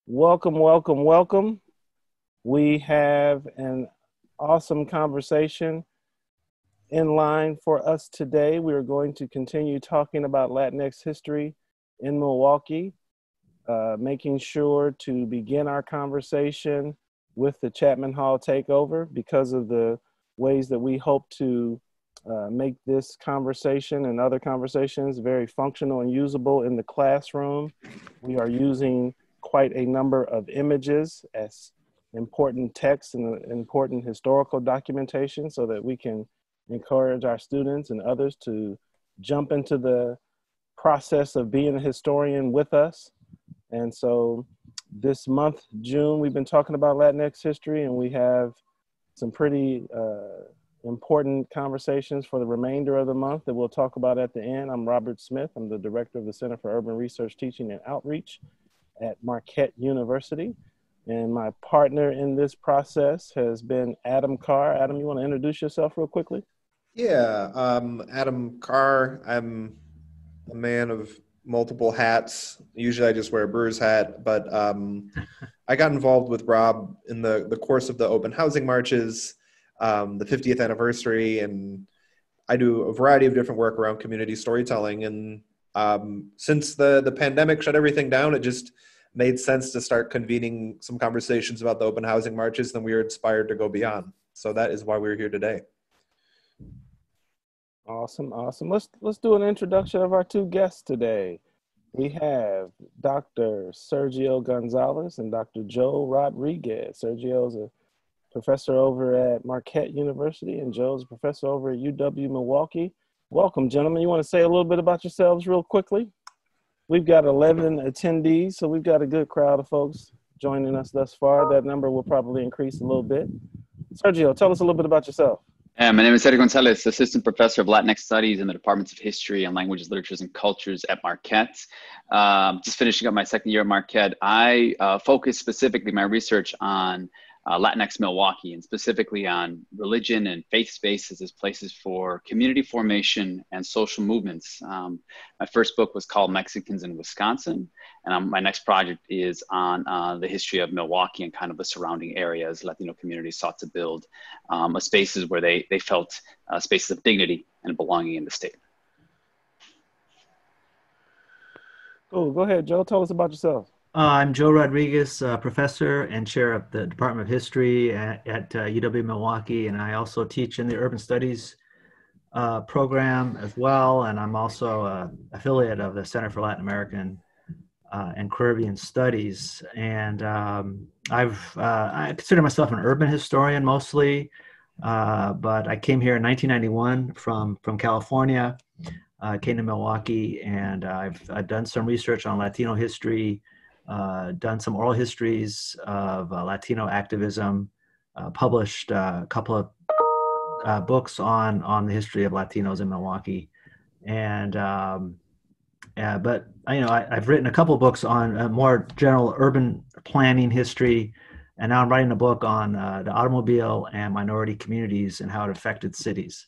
Welcome, welcome, welcome. We have an awesome conversation in line for us today. We are going to continue talking about Latinx history in Milwaukee, making sure to begin our conversation with the Chapman Hall takeover because of the ways that we hope to make this conversation and other conversations very functional and usable in the classroom. We are using quite a number of images as important text and important historical documentation so that we can encourage our students and others to jump into the process of being a historian with us. And so this month, June, we've been talking about Latinx history, and we have some pretty important conversations for the remainder of the month that we'll talk about at the end. I'm Robert Smith. I'm the director of the Center for Urban Research, Teaching, and Outreach at Marquette University. And my partner in this process has been Adam Carr. Adam, you want to introduce yourself real quickly? Yeah, Adam Carr. I'm a man of multiple hats. Usually I just wear a brewer's hat, but I got involved with Rob in the course of the open housing marches, the 50th anniversary, and I do a variety of different work around community storytelling. And since the pandemic shut everything down, it just made sense to start convening some conversations about the open housing marches, and we were inspired to go beyond. So that is why we're here today. Awesome, awesome. Let's do an introduction of our two guests today. We have Dr. Sergio Gonzalez and Dr. Joe Rodriguez. Sergio is a professor over at Marquette University, and Joe's a professor over at UW-Milwaukee. Welcome, gentlemen. You want to say a little bit about yourselves real quickly? We've got 11 attendees, so we've got a good crowd of folks joining us thus far. That number will probably increase a little bit. Sergio, tell us a little bit about yourself. My name is Sergio Gonzalez, Assistant Professor of Latinx Studies in the Departments of History and Languages, Literatures, and Cultures at Marquette. Just finishing up my second year at Marquette. I focus specifically my research on Latinx Milwaukee, and specifically on religion and faith spaces as places for community formation and social movements. My first book was called Mexicans in Wisconsin, and my next project is on the history of Milwaukee and kind of the surrounding areas. Latino communities sought to build spaces where they felt spaces of dignity and belonging in the state. Oh, go ahead, Joe. Tell us about yourself. I'm Joe Rodriguez, professor and chair of the Department of History at UW-Milwaukee, and I also teach in the Urban Studies program as well, and I'm also an affiliate of the Center for Latin American and Caribbean Studies. And I consider myself an urban historian mostly, but I came here in 1991 from California. I came to Milwaukee, and I've done some research on Latino history, done some oral histories of Latino activism, published a couple of books on the history of Latinos in Milwaukee, and but I've written a couple of books on more general urban planning history, and now I'm writing a book on the automobile and minority communities and how it affected cities.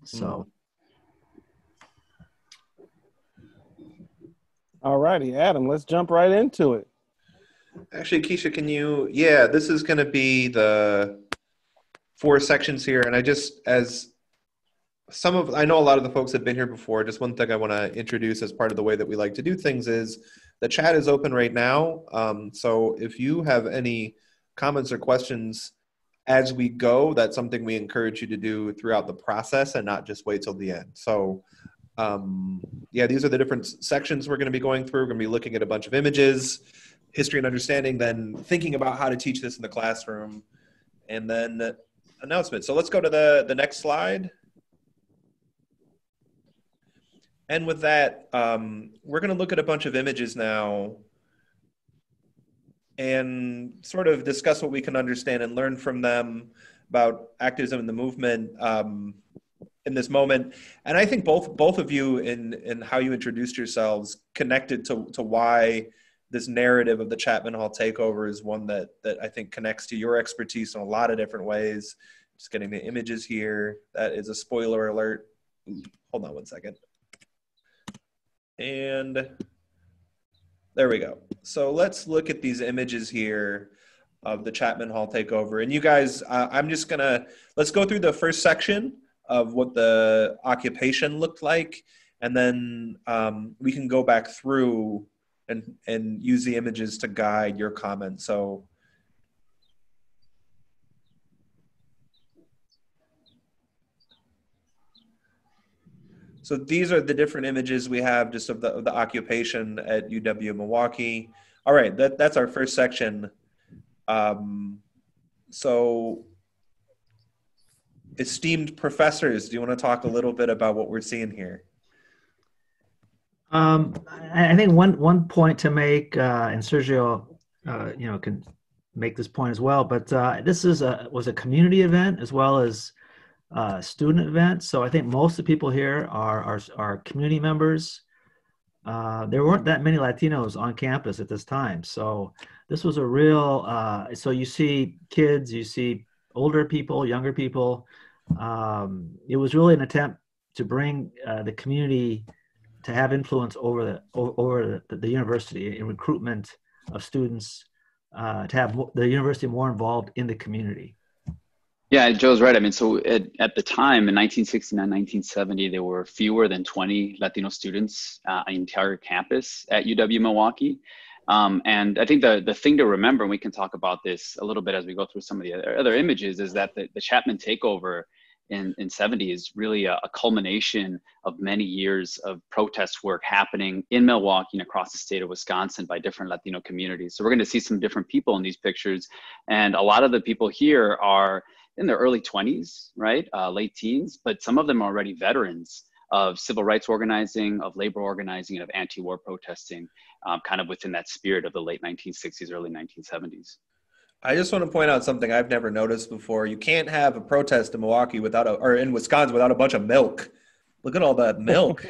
So. All righty, Adam, let's jump right into it. Actually, Keisha, this is going to be the 4 sections here. And I know a lot of the folks have been here before. Just one thing I want to introduce as part of the way that we like to do things is the chat is open right now. So if you have any comments or questions as we go, that's something we encourage you to do throughout the process and not just wait till the end. So these are the different sections we're going to be going through. We're going to be looking at a bunch of images, history and understanding, then thinking about how to teach this in the classroom, and then announcements. So let's go to the next slide. And with that, we're going to look at a bunch of images now and sort of discuss what we can understand and learn from them about activism in the movement in this moment. And I think both of you in how you introduced yourselves connected to why this narrative of the Chapman Hall takeover is one that I think connects to your expertise in a lot of different ways. Just getting the images here. That is a spoiler alert. Hold on one second. And There we go. So let's look at these images here of the Chapman Hall takeover. And you guys, let's go through the first section of what the occupation looked like. And then we can go back through and use the images to guide your comments. So these are the different images we have just of the occupation at UW-Milwaukee. All right, that's our first section. So esteemed professors, do you want to talk a little bit about what we're seeing here? I think one point to make, and Sergio, can make this point as well. But this was a community event as well as student event. So I think most of the people here are community members. There weren't that many Latinos on campus at this time. So this was a real, so you see kids, you see older people, younger people. It was really an attempt to bring the community to have influence over the university in recruitment of students, to have the university more involved in the community. Yeah, Joe's right. I mean, so at the time in 1969, 1970, there were fewer than 20 Latino students on the entire campus at UW-Milwaukee. And I think the thing to remember, and we can talk about this a little bit as we go through some of the other images, is that the Chapman takeover in 70 is really a culmination of many years of protest work happening in Milwaukee and across the state of Wisconsin by different Latino communities. So we're going to see some different people in these pictures. And a lot of the people here are in their early 20s, right? Late teens, but some of them are already veterans of civil rights organizing, of labor organizing, and of anti-war protesting, kind of within that spirit of the late 1960s, early 1970s. I just want to point out something I've never noticed before. You can't have a protest in Milwaukee or in Wisconsin without a bunch of milk. Look at all that milk.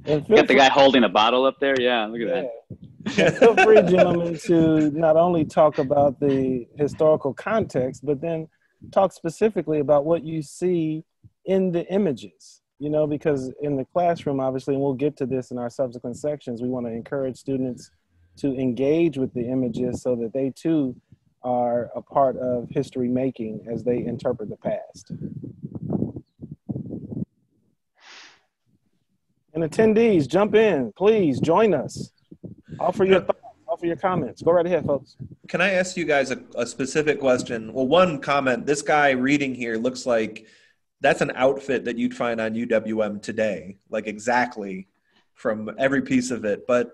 Got the guy holding a bottle up there. Yeah, look at that. Feel free, gentlemen, to not only talk about the historical context, but then talk specifically about what you see in the images, because in the classroom, obviously, and we'll get to this in our subsequent sections, we want to encourage students to engage with the images so that they too are a part of history making as they interpret the past. And attendees, jump in, please join us. Offer your thoughts, offer your comments. Go right ahead, folks. Can I ask you guys a specific question? Well, one comment, this guy reading here looks like that's an outfit that you'd find on UWM today, like exactly from every piece of it. But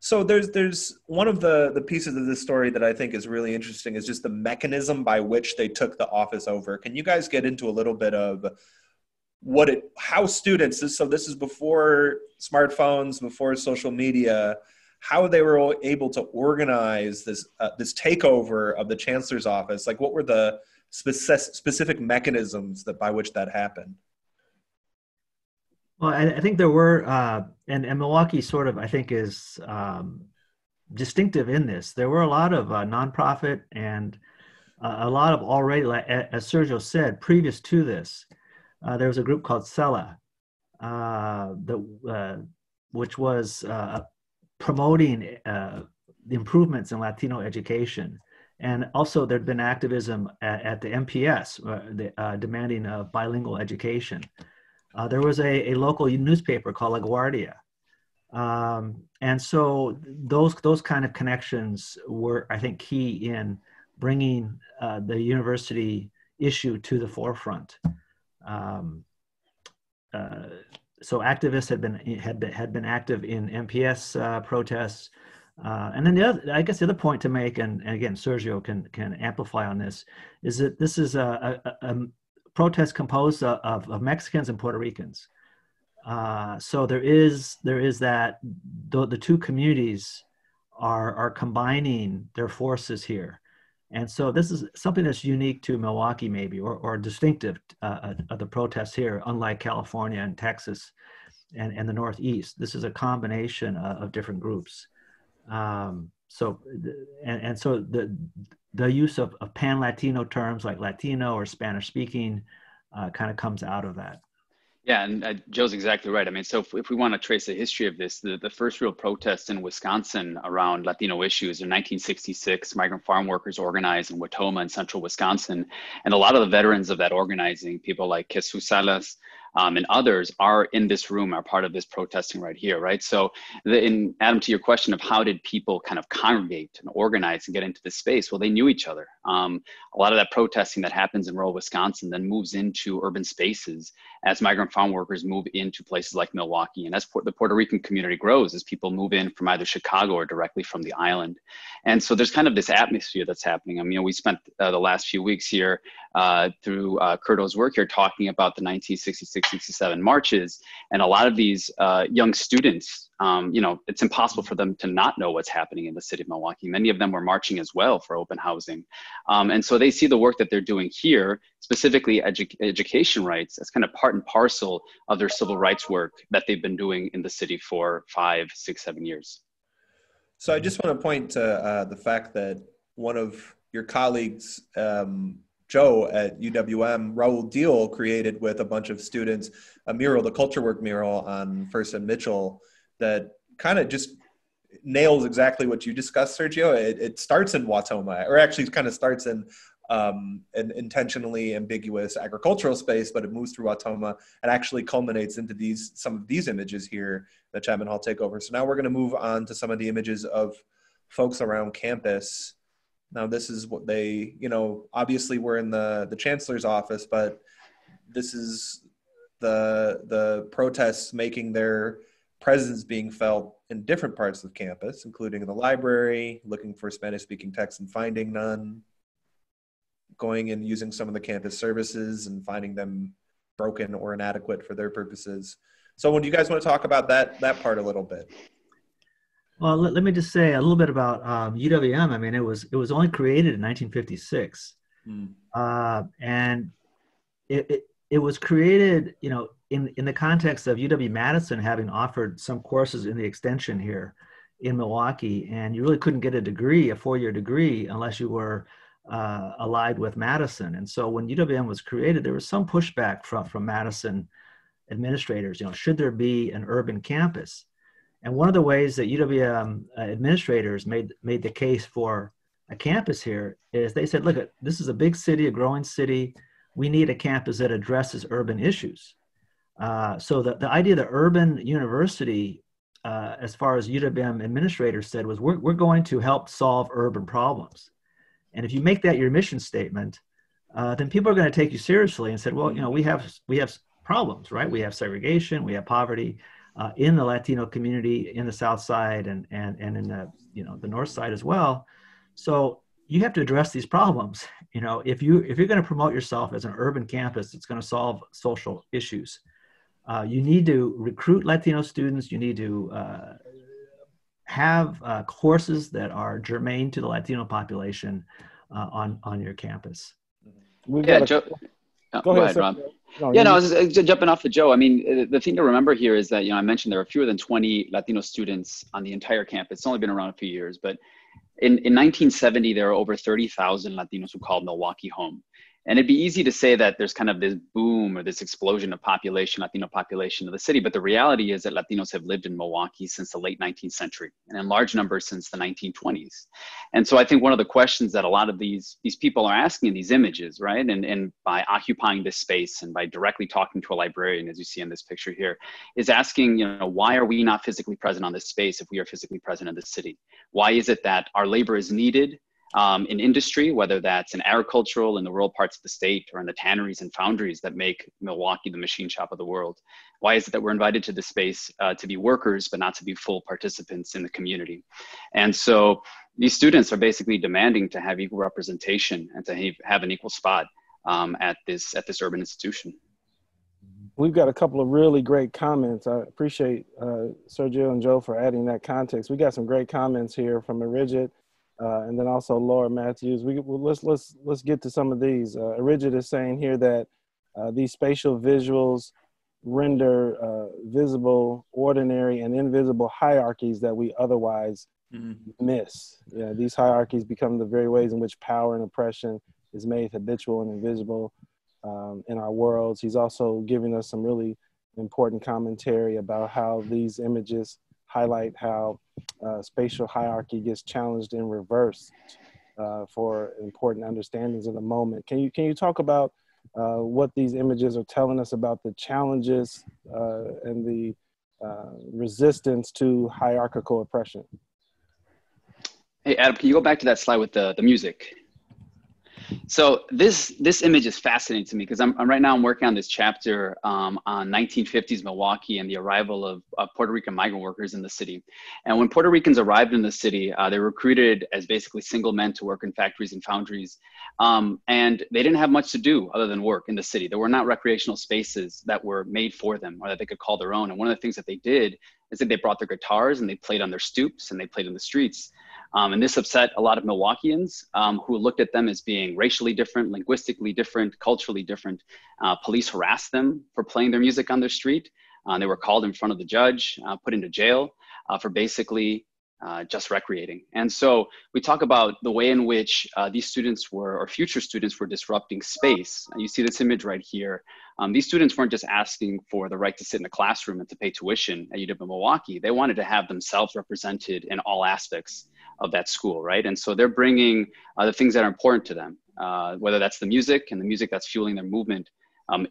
so there's one of the pieces of this story that I think is really interesting is just the mechanism by which they took the office over. Can you guys get into a little bit of how students, so this is before smartphones, before social media, how they were able to organize this takeover of the chancellor's office? Like, what were the specific mechanisms by which that happened? Well, I think there were, and Milwaukee sort of, I think, is distinctive in this. There were a lot of nonprofit and a lot of already, as Sergio said, previous to this, there was a group called CELA, which was promoting the improvements in Latino education. And also there'd been activism at the MPS, demanding bilingual education. There was a local newspaper called La Guardia. And so those kind of connections were, I think, key in bringing the university issue to the forefront. So activists had been active in MPS protests. And then I guess the other point to make, and again, Sergio can amplify on this, is that this is a protest composed of Mexicans and Puerto Ricans. So there is that the two communities are combining their forces here. And so this is something that's unique to Milwaukee, maybe, or distinctive of the protests here, unlike California and Texas and the Northeast. This is a combination of different groups. So the use of pan-Latino terms like Latino or Spanish speaking kind of comes out of that. Yeah, and Joe's exactly right. I mean, so if we want to trace the history of this, the first real protests in Wisconsin around Latino issues in 1966, migrant farm workers organized in Watoma in central Wisconsin. And a lot of the veterans of that organizing, people like Jesus Salas, and others are in this room, are part of this protesting right here, right? So in Adam, to your question of how did people kind of congregate and organize and get into this space? Well, they knew each other. A lot of that protesting that happens in rural Wisconsin then moves into urban spaces as migrant farm workers move into places like Milwaukee. And as the Puerto Rican community grows, as people move in from either Chicago or directly from the island. And so there's kind of this atmosphere that's happening. I mean, we spent the last few weeks here through Curto's work here talking about the 1966-67 marches. And a lot of these young students, it's impossible for them to not know what's happening in the city of Milwaukee. Many of them were marching as well for open housing. And so they see the work that they're doing here, specifically education rights, as kind of part and parcel of their civil rights work that they've been doing in the city for 5, 6, 7 years. So I just want to point to the fact that one of your colleagues, Joe at UWM, Raul Deal, created with a bunch of students a mural, the Culture Work mural on First and Mitchell, that kind of just nails exactly what you discussed, Sergio. It starts in Watoma, or actually kind of starts in an intentionally ambiguous agricultural space, but it moves through Watoma and actually culminates into some of these images here that Chapman Hall take over. So now we're going to move on to some of the images of folks around campus. Now this is what they, obviously we're in the chancellor's office, but this is the protests making their presence being felt in different parts of campus, including in the library, looking for Spanish-speaking texts and finding none, going and using some of the campus services and finding them broken or inadequate for their purposes. So when you guys want to talk about that part a little bit? Well, let me just say a little bit about UWM. I mean, it was only created in 1956, and it was created, in the context of UW-Madison having offered some courses in the extension here in Milwaukee, and you really couldn't get a degree, a 4-year degree, unless you were allied with Madison. And so when UWM was created, there was some pushback from Madison administrators. Should there be an urban campus? And one of the ways that UWM administrators made the case for a campus here is they said, look, this is a big city, a growing city. We need a campus that addresses urban issues. So the idea of the urban university, as far as UWM administrators said, was we're going to help solve urban problems. And if you make that your mission statement, then people are going to take you seriously and said, well, we have problems, right? We have segregation, we have poverty in the Latino community in the South Side and in the North Side as well. So you have to address these problems. If you're going to promote yourself as an urban campus that's going to solve social issues, you need to recruit Latino students. You need to have courses that are germane to the Latino population on your campus. Joe. Go ahead, Rob. I was just jumping off of Joe. I mean, the thing to remember here is that, I mentioned there are fewer than 20 Latino students on the entire campus. It's only been around a few years, but in 1970, there were over 30,000 Latinos who called Milwaukee home. And it'd be easy to say that there's kind of this boom or this explosion of population, Latino population of the city. But the reality is that Latinos have lived in Milwaukee since the late 19th century and in large numbers since the 1920s. And so I think one of the questions that a lot of these people are asking in these images, right? And by occupying this space and by directly talking to a librarian, as you see in this picture here, is asking, why are we not physically present on this space if we are physically present in the city? Why is it that our labor is needed in industry, whether that's in agricultural in the rural parts of the state or in the tanneries and foundries that make Milwaukee the machine shop of the world? Why is it that we're invited to this space to be workers, but not to be full participants in the community? And so these students are basically demanding to have equal representation and to have an equal spot at this urban institution. We've got a couple of really great comments. I appreciate Sergio and Joe for adding that context. We got some great comments here from Erigid. And then also Laura Matthews. Let's get to some of these. Erigid is saying here that these spatial visuals render visible, ordinary, and invisible hierarchies that we otherwise miss. These hierarchies become the very ways in which power and oppression is made habitual and invisible in our worlds. He's also giving us some really important commentary about how these images highlight how spatial hierarchy gets challenged in reverse for important understandings of the moment. Can you talk about what these images are telling us about the challenges and the resistance to hierarchical oppression? Hey, Adam, can you go back to that slide with the music? So this image is fascinating to me because I'm right now I'm working on this chapter on 1950s Milwaukee and the arrival of Puerto Rican migrant workers in the city. And when Puerto Ricans arrived in the city, they were recruited as basically single men to work in factories and foundries. And they didn't have much to do other than work in the city. There were not recreational spaces that were made for them or that they could call their own. And one of the things that they did is that they brought their guitars and they played on their stoops and they played in the streets. And this upset a lot of Milwaukeeans who looked at them as being racially different, linguistically different, culturally different. Police harassed them for playing their music on their street. They were called in front of the judge, put into jail for basically just recreating. And so we talk about the way in which these students were, or future students were disrupting space. You see this image right here. These students weren't just asking for the right to sit in a classroom and to pay tuition at UW-Milwaukee. They wanted to have themselves represented in all aspects of that school, right? And so they're bringing the things that are important to them, whether that's the music and the music that's fueling their movement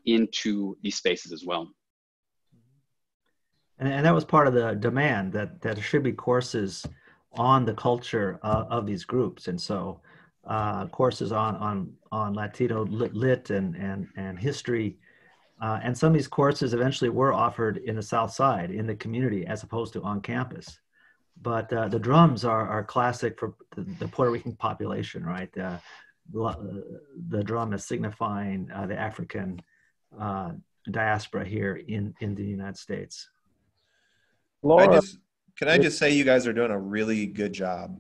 into these spaces as well. And that was part of the demand that there should be courses on the culture of these groups. And so courses on Latino lit and history. And some of these courses eventually were offered in the South Side, in the community, as opposed to on campus. But the drums are classic for the Puerto Rican population, right? The drum is signifying the African diaspora here in the United States. Laura, can I just say you guys are doing a really good job?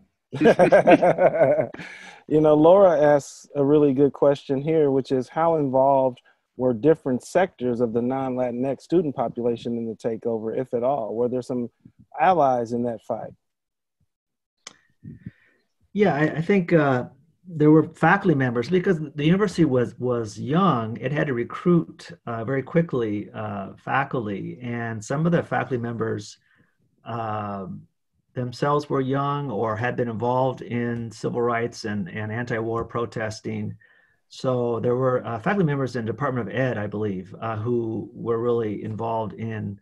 Laura asks a really good question here, which is how involved were different sectors of the non-Latinx student population in the takeover, if at all? Were there some allies in that fight? Yeah, I think there were faculty members because the university was young. It had to recruit very quickly faculty, and some of the faculty members themselves were young or had been involved in civil rights and anti-war protesting. So there were faculty members in Department of Ed, I believe, who were really involved in,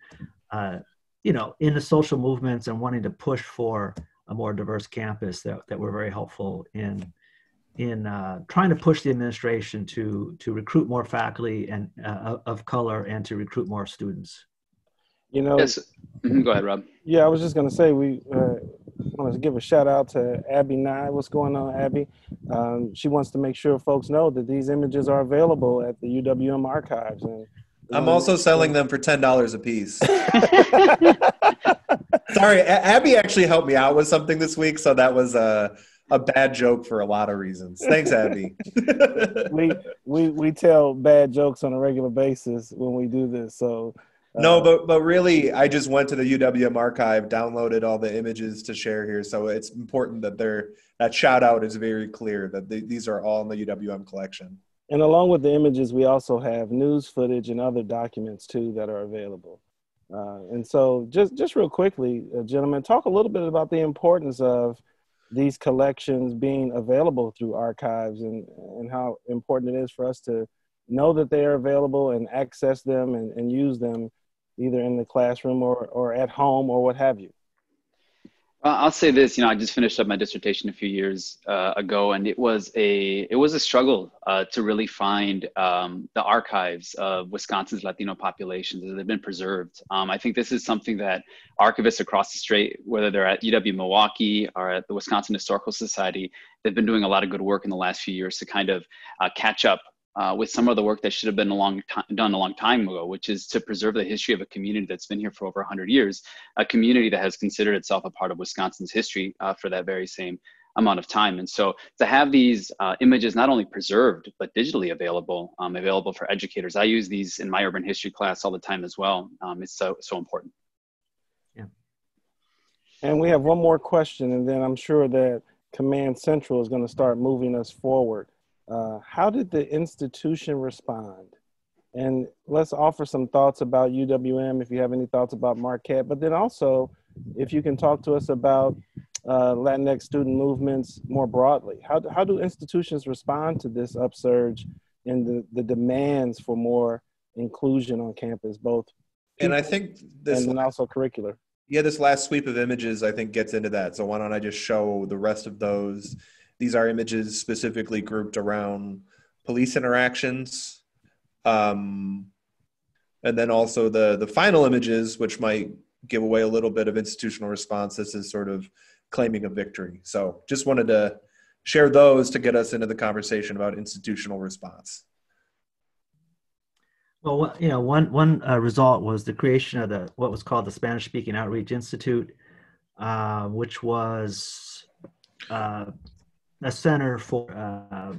in the social movements and wanting to push for a more diverse campus that were very helpful in trying to push the administration to recruit more faculty and of color and to recruit more students. Yes. Go ahead, Rob. Yeah, I was just going to say we want to give a shout out to Abby Nye. What's going on, Abby? She wants to make sure folks know that these images are available at the UWM archives. And I'm also selling them for $10 a piece. Sorry, Abby actually helped me out with something this week, so that was a bad joke for a lot of reasons. Thanks, Abby. we tell bad jokes on a regular basis when we do this, so. No, but really, I just went to the UWM archive, downloaded all the images to share here. So it's important that that shout out is very clear that these are all in the UWM collection. And along with the images, we also have news footage and other documents too that are available. And so just real quickly, gentlemen, talk a little bit about the importance of these collections being available through archives and how important it is for us to know that they are available and access them and use them either in the classroom or at home or what have you. I'll say this, I just finished up my dissertation a few years ago, and it was a struggle to really find the archives of Wisconsin's Latino populations that have been preserved. I think this is something that archivists across the state, whether they're at UW-Milwaukee or at the Wisconsin Historical Society, they've been doing a lot of good work in the last few years to kind of catch up with some of the work that should have been done a long time ago, which is to preserve the history of a community that's been here for over 100 years, a community that has considered itself a part of Wisconsin's history for that very same amount of time. And so to have these images not only preserved, but digitally available for educators. I use these in my urban history class all the time as well. It's so important. Yeah. And we have one more question, and then I'm sure that Command Central is going to start moving us forward. How did the institution respond And let's offer some thoughts about UWM, if you have any thoughts about Marquette, but then also if you can talk to us about Latinx student movements more broadly. How do institutions respond to this upsurge in the demands for more inclusion on campus, both And I people think and then also curricular? Yeah, this last sweep of images, I think, gets into that. So why don't I just show the rest of those? These are images specifically grouped around police interactions. Um, and then also the final images, which might give away a little bit of institutional response. This is sort of claiming a victory. So just wanted to share those to get us into the conversation about institutional response. Well, you know, one result was the creation of what was called the Spanish Speaking Outreach Institute, which was a center for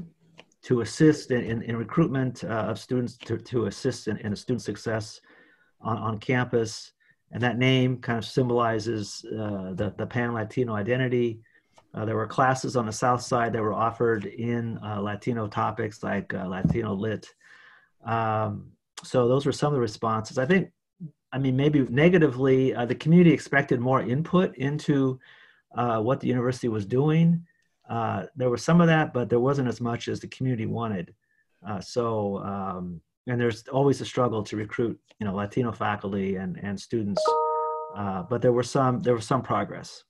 to assist in recruitment of students to assist in student success on campus. And that name kind of symbolizes the Pan-Latino identity. There were classes on the South Side that were offered in Latino topics like Latino Lit. So those were some of the responses. I mean, maybe negatively, the community expected more input into what the university was doing. There was some of that, but there wasn't as much as the community wanted. And there's always a struggle to recruit, you know, Latino faculty and students. But there was some progress.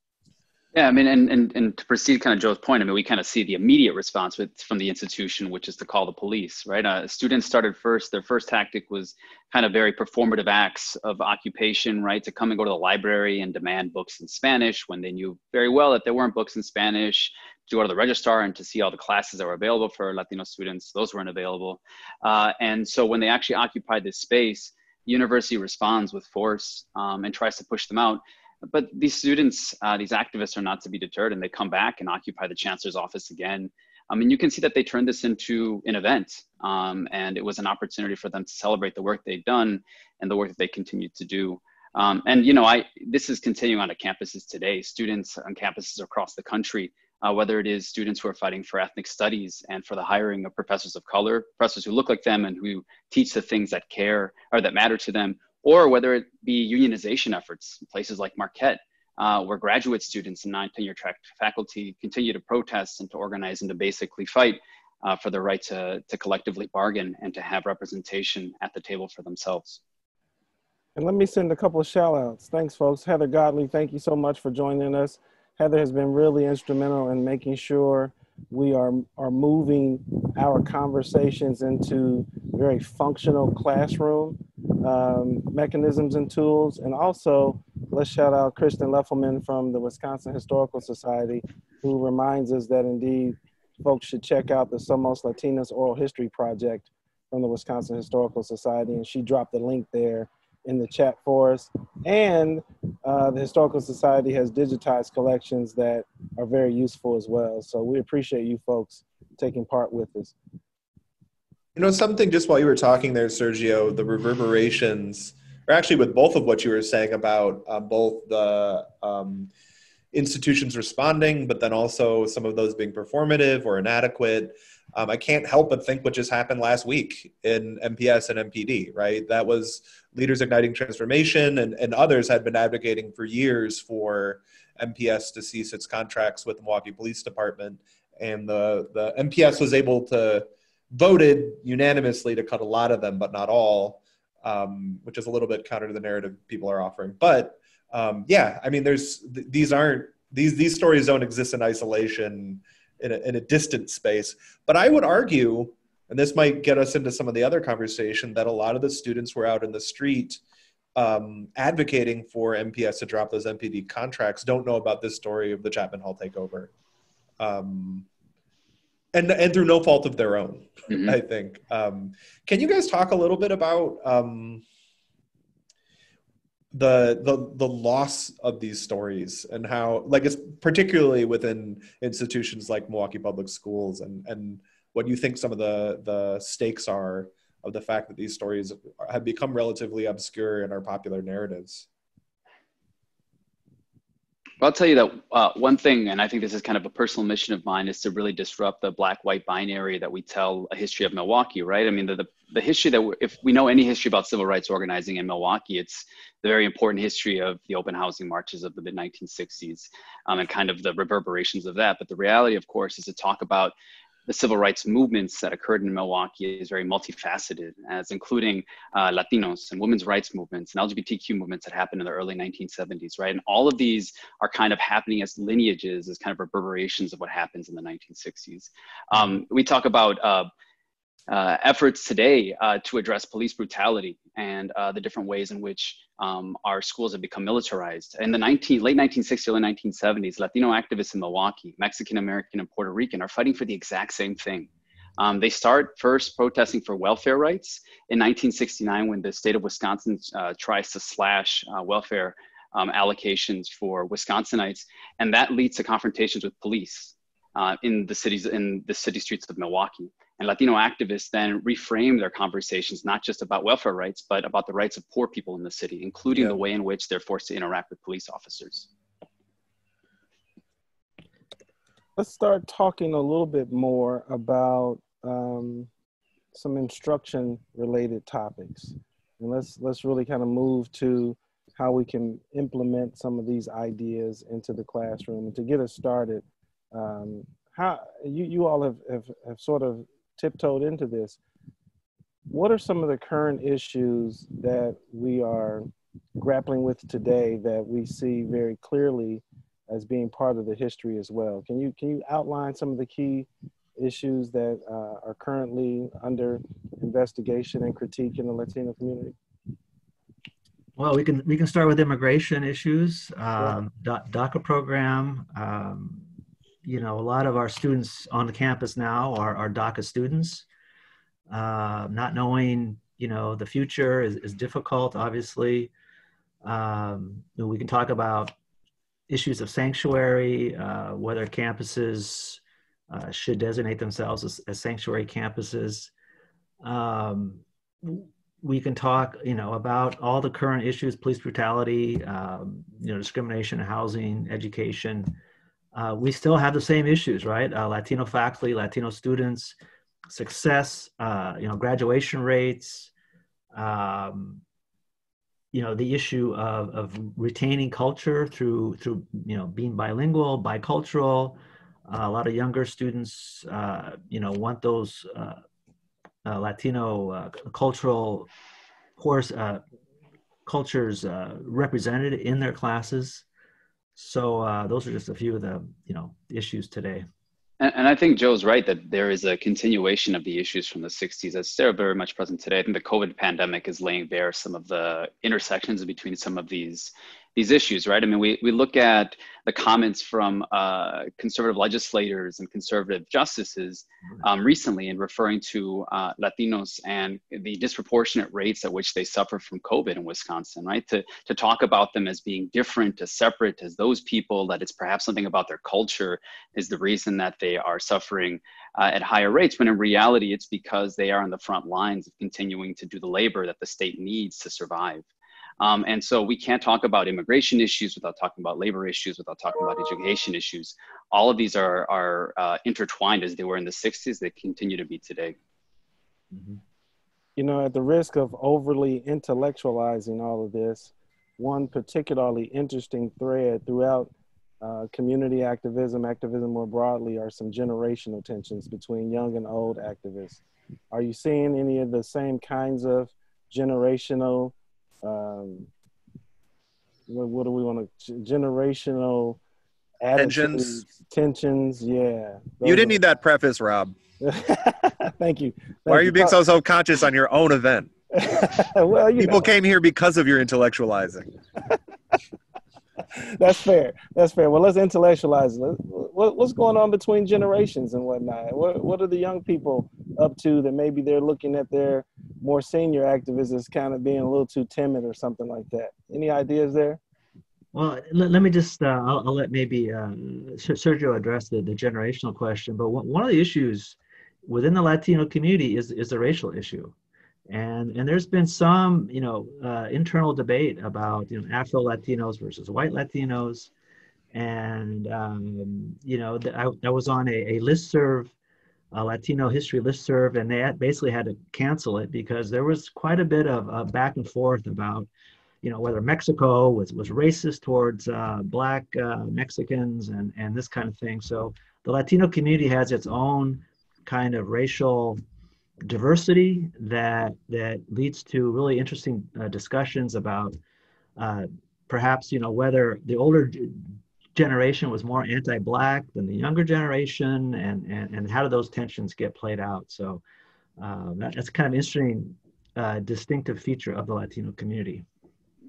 Yeah, I mean, and to proceed kind of Joe's point, I mean, we kind of see the immediate response from the institution, which is to call the police, right? Students started first. Their first tactic was kind of very performative acts of occupation, right? To come and go to the library and demand books in Spanish when they knew very well that there weren't books in Spanish, to go to the registrar and to see all the classes that were available for Latino students. Those weren't available. And so when they actually occupied this space, the university responds with force and tries to push them out. But these students, these activists are not to be deterred, and they come back and occupy the chancellor's office again. I mean, you can see that they turned this into an event, and it was an opportunity for them to celebrate the work they've done and the work that they continue to do. And you know, this is continuing on at campuses today. Students on campuses across the country, whether it is students who are fighting for ethnic studies and for the hiring of professors of color, professors who look like them and who teach the things that care or that matter to them, or whether it be unionization efforts in places like Marquette, where graduate students and non-tenure track faculty continue to protest and to organize and to basically fight for the right to collectively bargain and to have representation at the table for themselves. And let me send a couple of shout outs. Thanks, folks. Heather Godley, thank you so much for joining us. Heather has been really instrumental in making sure we are moving our conversations into very functional classroom mechanisms and tools. And also, let's shout out Kristen Leffelman from the Wisconsin Historical Society, who reminds us that indeed folks should check out the Somos Latinas Oral History Project from the Wisconsin Historical Society. And she dropped the link there in the chat for us. And the Historical Society has digitized collections that are very useful as well. So we appreciate you folks taking part with us. You know, something just while you were talking there, Sergio, the reverberations, or actually with both of what you were saying about both the institutions responding, but then also some of those being performative or inadequate. I can't help but think what just happened last week in MPS and MPD, right? That was Leaders Igniting Transformation, and others had been advocating for years for MPS to cease its contracts with the Milwaukee Police Department. And the MPS was able to voted unanimously to cut a lot of them, but not all, which is a little bit counter to the narrative people are offering. But yeah, I mean, these stories don't exist in isolation in a distant space. But I would argue, and this might get us into some of the other conversation, that a lot of the students were out in the street advocating for MPS to drop those MPD contracts don't know about this story of the Chapman Hall takeover. And through no fault of their own, mm-hmm. I think. Can you guys talk a little bit about the loss of these stories and how, like, it's particularly within institutions like Milwaukee Public Schools, and what you think some of the stakes are of the fact that these stories have become relatively obscure in our popular narratives? I'll tell you that one thing, and I think this is kind of a personal mission of mine, is to really disrupt the black-white binary that we tell a history of Milwaukee, right? I mean, the history that, if we know any history about civil rights organizing in Milwaukee, it's the very important history of the open housing marches of the mid-1960s and kind of the reverberations of that. But the reality, of course, is to talk about the civil rights movements that occurred in Milwaukee is very multifaceted, as including Latinos and women's rights movements and LGBTQ movements that happened in the early 1970s, right? And all of these are kind of happening as lineages, as kind of reverberations of what happens in the 1960s. We talk about efforts today to address police brutality and the different ways in which our schools have become militarized. In the late 1960s, early 1970s, Latino activists in Milwaukee, Mexican American and Puerto Rican, are fighting for the exact same thing. They start first protesting for welfare rights in 1969 when the state of Wisconsin tries to slash welfare allocations for Wisconsinites, and that leads to confrontations with police in the city streets of Milwaukee. And Latino activists then reframe their conversations, not just about welfare rights, but about the rights of poor people in the city, including the way in which they're forced to interact with police officers. Let's start talking a little bit more about some instruction related topics. And let's really kind of move to how we can implement some of these ideas into the classroom. And to get us started, how you all have sort of tiptoed into this. What are some of the current issues that we are grappling with today that we see very clearly as being part of the history as well? Can you outline some of the key issues that are currently under investigation and critique in the Latino community? Well, we can start with immigration issues, DACA program. You know, a lot of our students on the campus now are DACA students. Not knowing, you know, the future is difficult, obviously. We can talk about issues of sanctuary, whether campuses should designate themselves as sanctuary campuses. We can talk, you know, about all the current issues, police brutality, you know, discrimination in housing, education. We still have the same issues, right? Latino faculty, Latino students, success, you know, graduation rates, you know, the issue of retaining culture through you know, being bilingual, bicultural. A lot of younger students, you know, want those Latino cultural cultures represented in their classes. So those are just a few of the, you know, issues today. And I think Joe's right that there is a continuation of the issues from the 60s that's still very much present today. I think the COVID pandemic is laying bare some of the intersections between some of these issues, right? I mean, we look at the comments from conservative legislators and conservative justices recently in referring to Latinos and the disproportionate rates at which they suffer from COVID in Wisconsin, right? To talk about them as being different, as separate, as those people, that it's perhaps something about their culture is the reason that they are suffering at higher rates, when in reality, it's because they are on the front lines of continuing to do the labor that the state needs to survive. And so we can't talk about immigration issues without talking about labor issues, without talking about education issues. All of these are intertwined as they were in the 60s. They continue to be today. Mm-hmm. You know, at the risk of overly intellectualizing all of this, one particularly interesting thread throughout community activism more broadly, are some generational tensions between young and old activists. Are you seeing any of the same kinds of generational what do we want to, generational attitudes, tensions? Yeah. You didn't need that preface, Rob. Thank you. Why are you being so self-conscious on your own event? Well, people came here because of your intellectualizing. That's fair. That's fair. Well, let's intellectualize it. What's going on between generations and whatnot? What are the young people up to that maybe they're looking at their more senior activists as kind of being a little too timid or something like that? Any ideas there? Well, let me just, I'll let maybe Sergio address the generational question. But one of the issues within the Latino community is the racial issue. And there's been some, you know, internal debate about, you know, Afro-Latinos versus white Latinos. And, I was on a listserv, a Latino history listserv, and they basically had to cancel it because there was quite a bit of back and forth about, whether Mexico was racist towards Black Mexicans and this kind of thing. So the Latino community has its own kind of racial diversity that leads to really interesting discussions about perhaps whether the older generation was more anti-Black than the younger generation, and how do those tensions get played out. So that's kind of interesting distinctive feature of the Latino community.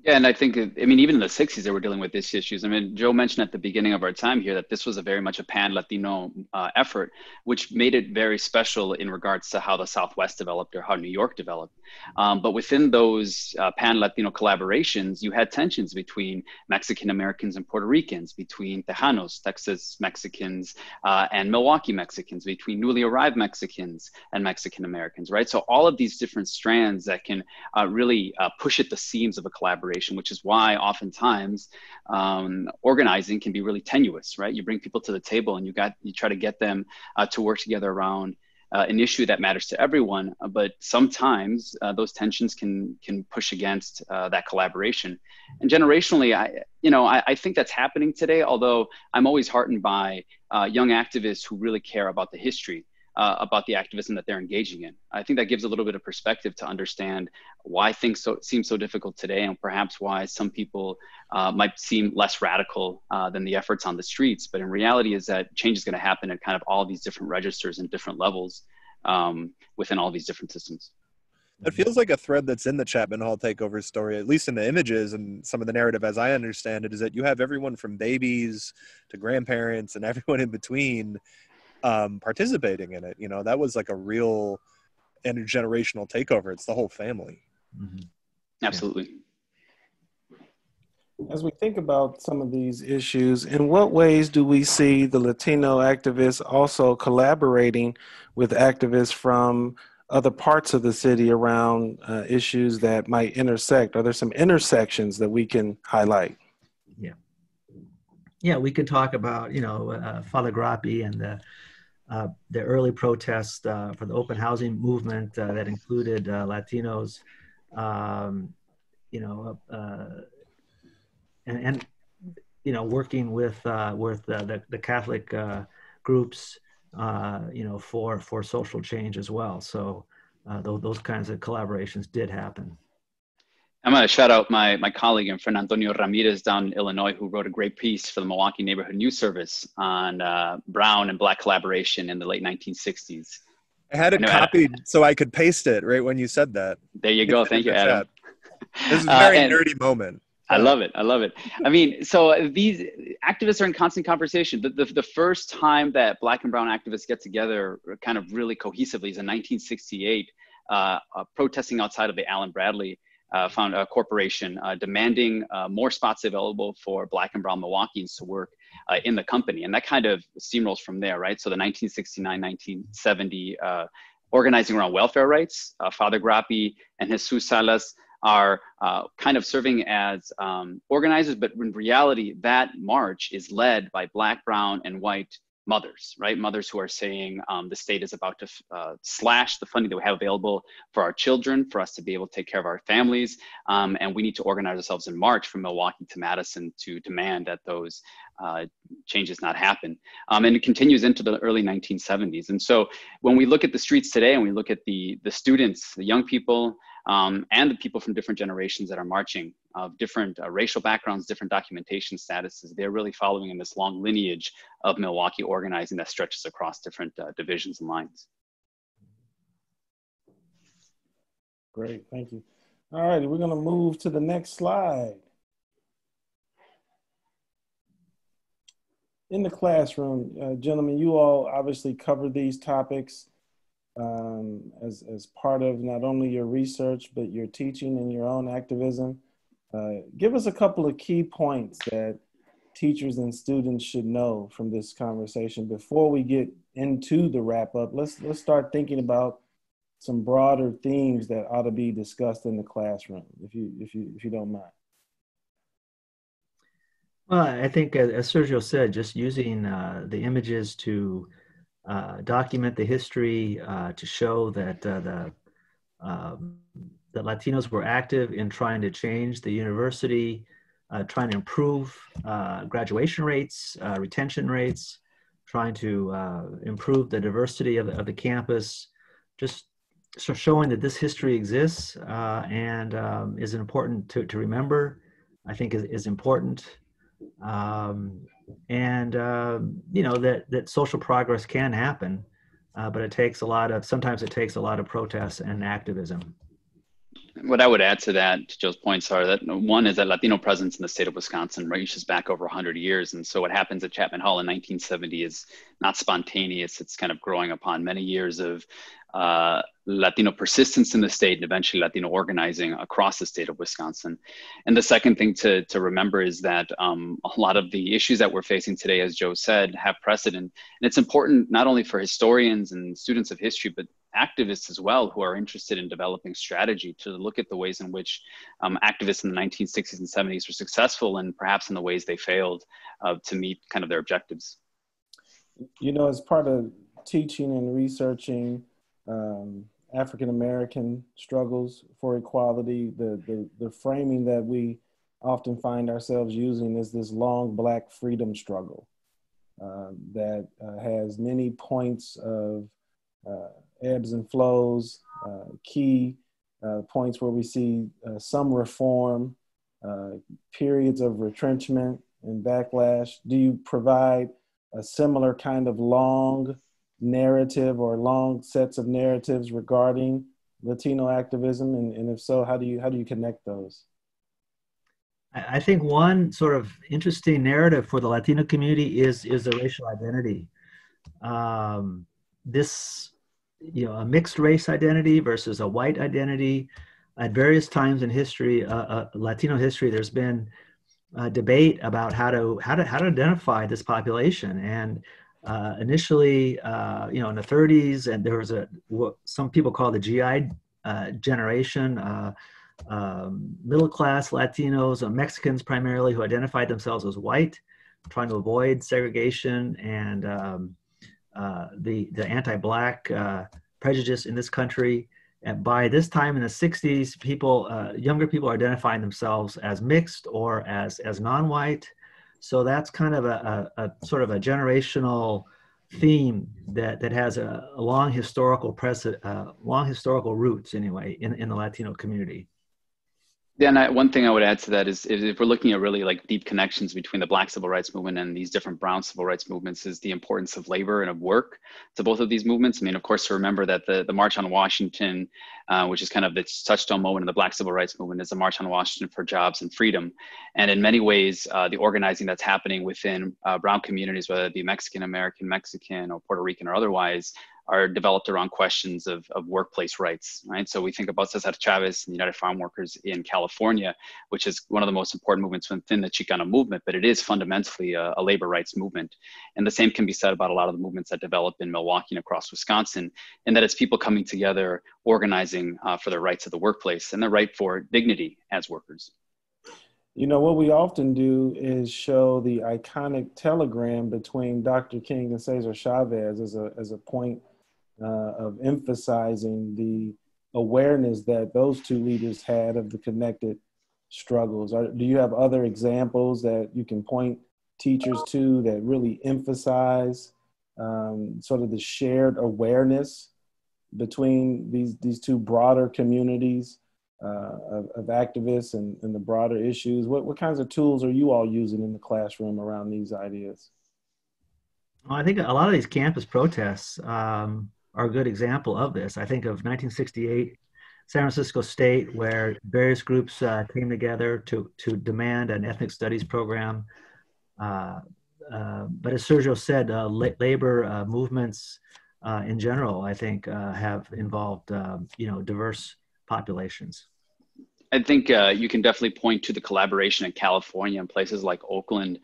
Yeah, and I think, even in the 60s, they were dealing with these issues. Joe mentioned at the beginning of our time here that this was a very much a pan-Latino effort, which made it very special in regards to how the Southwest developed or how New York developed. But within those pan-Latino collaborations, you had tensions between Mexican Americans and Puerto Ricans, between Tejanos, Texas Mexicans, and Milwaukee Mexicans, between newly arrived Mexicans and Mexican Americans, right? So all of these different strands that can really push at the seams of a collaboration, which is why oftentimes organizing can be really tenuous, right? You bring people to the table and you try to get them to work together around an issue that matters to everyone, but sometimes those tensions can push against that collaboration. And generationally, I think that's happening today, although I'm always heartened by young activists who really care about the history, about the activism that they're engaging in. I think that gives a little bit of perspective to understand why things seem so difficult today, and perhaps why some people might seem less radical than the efforts on the streets. But in reality is that change is going to happen at kind of all these different registers and different levels within all these different systems. It feels like a thread that's in the Chapman Hall takeover story, at least in the images and some of the narrative as I understand it, is that you have everyone from babies to grandparents and everyone in between participating in it. That was like a real intergenerational takeover. It's the whole family. Mm-hmm. Absolutely. As we think about some of these issues, in what ways do we see the Latino activists also collaborating with activists from other parts of the city around issues that might intersect? Are there some intersections that we can highlight? Yeah, we could talk about, Father Grappi and the early protests for the open housing movement that included Latinos, and working with the Catholic groups, for social change as well. So those kinds of collaborations did happen. I'm going to shout out my colleague and friend Antonio Ramirez down in Illinois, who wrote a great piece for the Milwaukee Neighborhood News Service on brown and Black collaboration in the late 1960s. I had it copied so I could paste it right when you said that. There you go. Thank you, Adam. This is a very nerdy moment. I love it. So these activists are in constant conversation. The first time that Black and brown activists get together kind of really cohesively is in 1968, protesting outside of the Allen Bradley found a corporation demanding more spots available for Black and brown Milwaukeeans to work in the company. And that kind of steamrolls from there, right? So the 1969, 1970 organizing around welfare rights, Father Grappi and Jesus Salas are kind of serving as organizers, but in reality, that march is led by Black, brown, and white mothers, right? Mothers who are saying the state is about to slash the funding that we have available for our children, for us to be able to take care of our families. And we need to organize ourselves in March from Milwaukee to Madison to demand that those changes not happen. And it continues into the early 1970s. And so when we look at the streets today and we look at the students, the young people, and the people from different generations that are marching, of different racial backgrounds, different documentation statuses, they're really following in this long lineage of Milwaukee organizing that stretches across different divisions and lines. Great, thank you. All right, we're gonna move to the next slide. In the classroom, gentlemen, you all obviously cover these topics as part of not only your research, but your teaching and your own activism. Give us a couple of key points that teachers and students should know from this conversation before we get into the wrap up. Let's start thinking about some broader themes that ought to be discussed in the classroom, if you don't mind. Well, I think, as Sergio said, just using the images to document the history, to show that um, that Latinos were active in trying to change the university, trying to improve graduation rates, retention rates, trying to improve the diversity of the campus, just so showing that this history exists and is important to remember, I think is important. Um, and you know that social progress can happen, but it takes a lot of sometimes it takes a lot of protests and activism. What I would add to that, to Joe's points, are that one is that Latino presence in the state of Wisconsin reaches back over 100 years. And so what happens at Chapman Hall in 1970 is not spontaneous. It's kind of growing upon many years of Latino persistence in the state and eventually Latino organizing across the state of Wisconsin. And the second thing to remember is that a lot of the issues that we're facing today, as Joe said, have precedent. And it's important not only for historians and students of history, but activists as well who are interested in developing strategy to look at the ways in which activists in the 1960s and 70s were successful and perhaps in the ways they failed to meet kind of their objectives. You know, as part of teaching and researching African-American struggles for equality, the framing that we often find ourselves using is this long Black freedom struggle that has many points of ebbs and flows, key points where we see some reform, periods of retrenchment and backlash. Do you provide a similar kind of long narrative or long sets of narratives regarding Latino activism? And if so, how do you connect those? I think one sort of interesting narrative for the Latino community is the racial identity. This, you know, a mixed race identity versus a white identity. At various times in history, Latino history, there's been a debate about how to identify this population. And initially, you know, in the 30s, and there was what some people call the GI generation, middle class Latinos, Mexicans primarily, who identified themselves as white, trying to avoid segregation and the anti-Black prejudice in this country. And by this time in the 60s, younger people are identifying themselves as mixed or as non-white. So that's kind of a sort of a generational theme that has a long historical roots anyway in the Latino community. Yeah, and one thing I would add to that is if we're looking at really like deep connections between the Black civil rights movement and these different brown civil rights movements, is the importance of labor and of work to both of these movements. I mean, of course, to remember that the March on Washington, which is kind of the touchstone moment in the Black civil rights movement, is the March on Washington for Jobs and Freedom. And in many ways, the organizing that's happening within brown communities, whether it be Mexican American, Mexican, or Puerto Rican or otherwise, are developed around questions of workplace rights, right? So we think about Cesar Chavez and the United Farm Workers in California, which is one of the most important movements within the Chicano movement, but it is fundamentally a labor rights movement. And the same can be said about a lot of the movements that develop in Milwaukee and across Wisconsin, and that it's people coming together, organizing for their rights of the workplace and the right for dignity as workers. You know, what we often do is show the iconic telegram between Dr. King and Cesar Chavez as a point of emphasizing the awareness that those two leaders had of the connected struggles. Do you have other examples that you can point teachers to that really emphasize sort of the shared awareness between these two broader communities of activists and the broader issues? What kinds of tools are you all using in the classroom around these ideas? Well, I think a lot of these campus protests are a good example of this. I think of 1968, San Francisco State, where various groups came together to demand an ethnic studies program. But as Sergio said, labor movements in general, I think, have involved, you know, diverse populations. I think you can definitely point to the collaboration in California and places like Oakland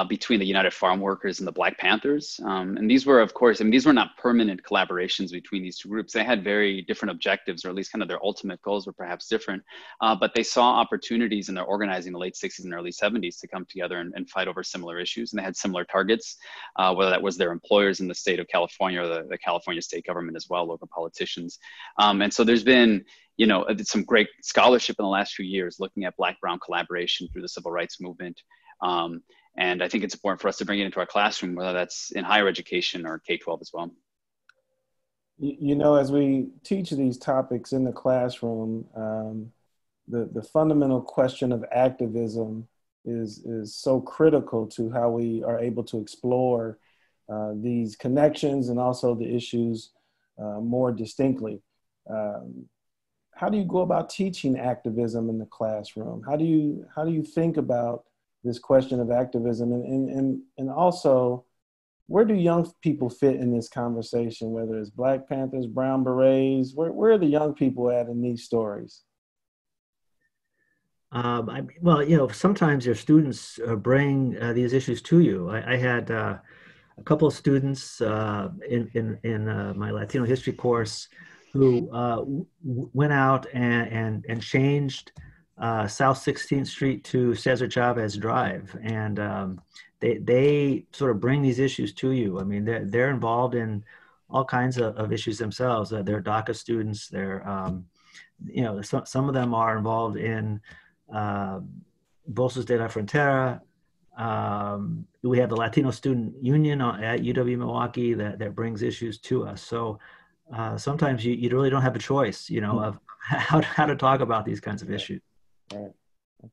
between the United Farm Workers and the Black Panthers. And these were, of course, I mean, these were not permanent collaborations between these two groups. They had very different objectives, or at least kind of their ultimate goals were perhaps different. But they saw opportunities in their organizing in the late 60s and early 70s to come together and fight over similar issues. And they had similar targets, whether that was their employers in the state of California or the California state government as well, local politicians. And so there's been, you know, some great scholarship in the last few years looking at Black-Brown collaboration through the civil rights movement. And I think it's important for us to bring it into our classroom, whether that's in higher education or K-12 as well. You know, as we teach these topics in the classroom, the fundamental question of activism is so critical to how we are able to explore these connections and also the issues more distinctly. How do you go about teaching activism in the classroom? How do you think about this question of activism, and also, where do young people fit in this conversation? Whether it's Black Panthers, Brown Berets, where are the young people at in these stories? Well, you know, sometimes your students bring these issues to you. I had a couple of students in my Latino history course who went out and changed South 16th Street to Cesar Chavez Drive, and they sort of bring these issues to you. I mean, they're involved in all kinds of issues themselves. They're DACA students. They're you know, some of them are involved in Voces de la Frontera. We have the Latino Student Union at UW-Milwaukee that brings issues to us. So sometimes you really don't have a choice, you know, of how to talk about these kinds of issues. Right.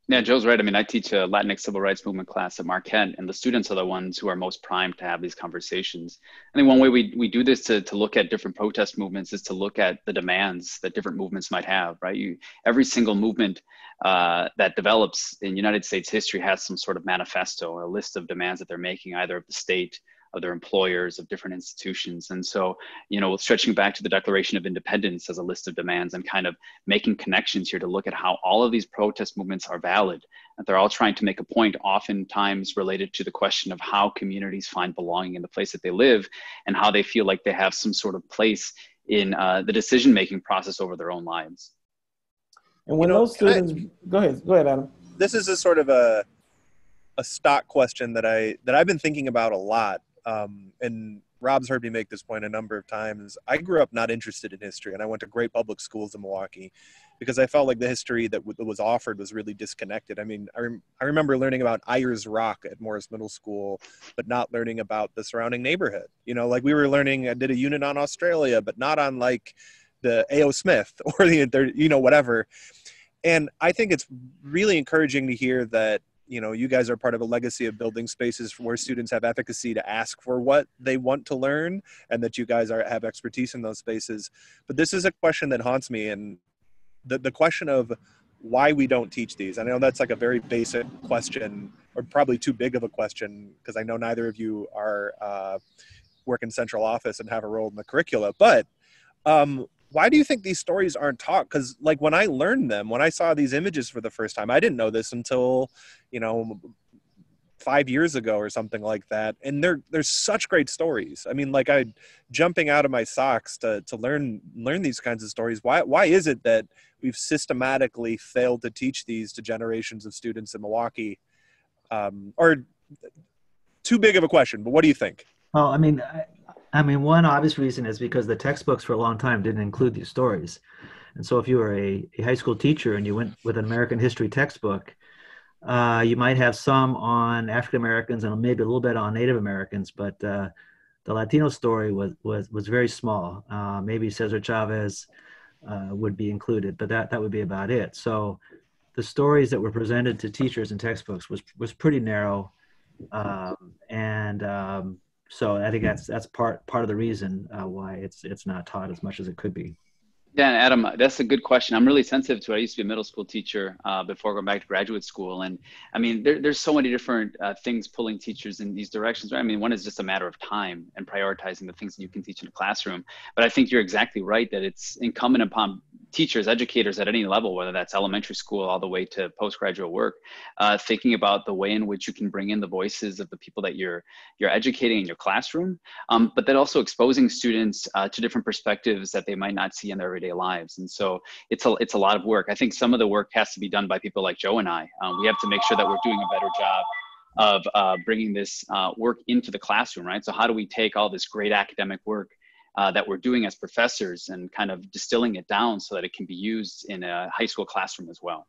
Yeah, Joe's right. I mean, I teach a Latinx civil rights movement class at Marquette, and the students are the ones who are most primed to have these conversations. I think one way we do this to look at different protest movements is to look at the demands that different movements might have, right? Every single movement that develops in United States history has some sort of manifesto, a list of demands that they're making, either of the state, of their employers, of different institutions. And so, you know, stretching back to the Declaration of Independence as a list of demands and kind of making connections here to look at how all of these protest movements are valid, that they're all trying to make a point, oftentimes related to the question of how communities find belonging in the place that they live and how they feel like they have some sort of place in the decision-making process over their own lives. And when those students, go ahead, Adam. This is a sort of a stock question that I've been thinking about a lot. And Rob's heard me make this point a number of times. I grew up not interested in history, and I went to great public schools in Milwaukee because I felt like the history that was offered was really disconnected. I mean, I remember learning about Ayers Rock at Morris Middle School, but not learning about the surrounding neighborhood. You know, like we were learning, I did a unit on Australia, but not on like the A.O. Smith or the, you know, whatever. And I think it's really encouraging to hear that, you know, you guys are part of a legacy of building spaces where students have efficacy to ask for what they want to learn, and that you guys have expertise in those spaces. But this is a question that haunts me, and the question of why we don't teach these. I know that's like a very basic question, or probably too big of a question, because I know neither of you are work in central office and have a role in the curricula. But why do you think these stories aren't taught? Because like when I learned them, when I saw these images for the first time, I didn't know this until, you know, 5 years ago or something like that. And there's such great stories. I mean, like jumping out of my socks to learn these kinds of stories. Why is it that we've systematically failed to teach these to generations of students in Milwaukee? Or too big of a question, but what do you think? Well, I mean, one obvious reason is because the textbooks for a long time didn't include these stories. And so if you were a high school teacher and you went with an American history textbook, you might have some on African Americans and maybe a little bit on Native Americans, but the Latino story was very small. Maybe Cesar Chavez would be included, but that would be about it. So the stories that were presented to teachers in textbooks was pretty narrow. So I think that's part of the reason why it's not taught as much as it could be. Yeah, Adam, that's a good question. I'm really sensitive to it. I used to be a middle school teacher before going back to graduate school. And I mean, there's so many different things pulling teachers in these directions, right? I mean, one is just a matter of time and prioritizing the things that you can teach in a classroom. But I think you're exactly right that it's incumbent upon teachers, educators at any level, whether that's elementary school all the way to postgraduate work, thinking about the way in which you can bring in the voices of the people that you're educating in your classroom, but then also exposing students to different perspectives that they might not see in their everyday lives. And so it's a lot of work. I think some of the work has to be done by people like Joe and I. We have to make sure that we're doing a better job of bringing this work into the classroom, right? So how do we take all this great academic work that we're doing as professors and kind of distilling it down so that it can be used in a high school classroom as well?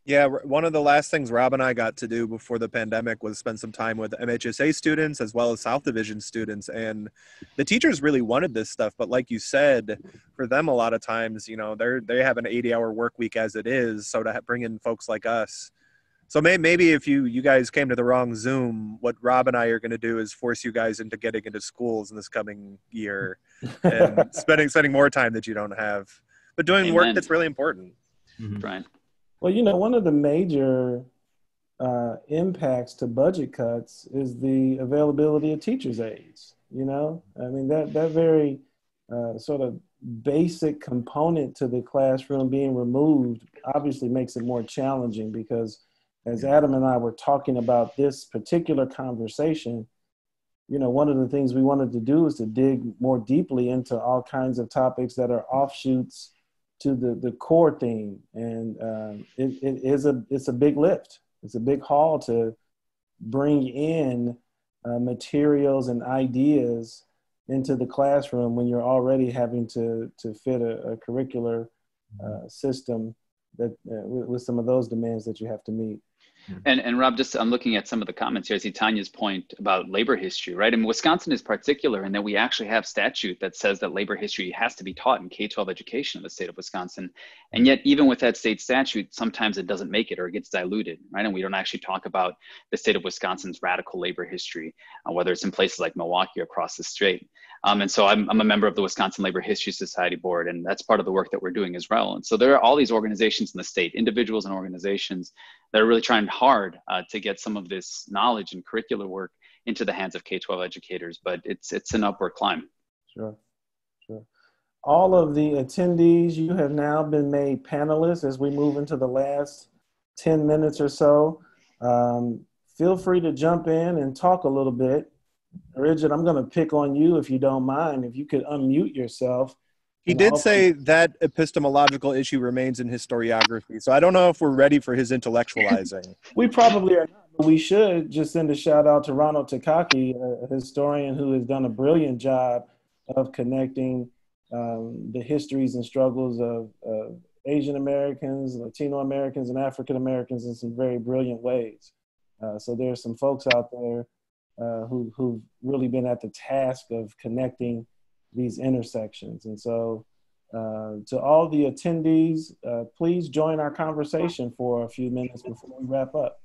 Yeah, one of the last things Rob and I got to do before the pandemic was spend some time with MHSA students as well as South Division students. And the teachers really wanted this stuff. But like you said, for them, a lot of times, you know, they have an 80-hour work week as it is. So to bring in folks like us. So maybe if you guys came to the wrong Zoom, what Rob and I are going to do is force you guys into getting into schools in this coming year and spending more time that you don't have, but doing Amen. work that's really important. Right. Well, you know, one of the major impacts to budget cuts is the availability of teachers' aides. You know, I mean, that very sort of basic component to the classroom being removed obviously makes it more challenging, because as Adam and I were talking about this particular conversation, you know, one of the things we wanted to do is to dig more deeply into all kinds of topics that are offshoots to the core theme. And it's a big lift. It's a big haul to bring in materials and ideas into the classroom when you're already having to fit a curricular system that with some of those demands that you have to meet. And Rob, I'm looking at some of the comments here. I see Tanya's point about labor history, right? And Wisconsin is particular in that we actually have statute that says that labor history has to be taught in K-12 education in the state of Wisconsin. And yet, even with that state statute, sometimes it doesn't make it or it gets diluted, right? And we don't actually talk about the state of Wisconsin's radical labor history, whether it's in places like Milwaukee or across the state. And so I'm a member of the Wisconsin Labor History Society board, and that's part of the work that we're doing as well. And so there are all these organizations in the state, individuals and organizations that are really trying hard to get some of this knowledge and curricular work into the hands of K-12 educators, but it's an upward climb. Sure. All of the attendees, you have now been made panelists as we move into the last 10 minutes or so. Feel free to jump in and talk a little bit. Richard, I'm going to pick on you if you don't mind. If you could unmute yourself. He did say that epistemological issue remains in historiography. So I don't know if we're ready for his intellectualizing. We probably are not, but we should just send a shout out to Ronald Takaki, a historian who has done a brilliant job of connecting the histories and struggles of Asian Americans, Latino Americans, and African Americans in some very brilliant ways. So there's some folks out there who've really been at the task of connecting these intersections. And so to all the attendees, please join our conversation for a few minutes before we wrap up.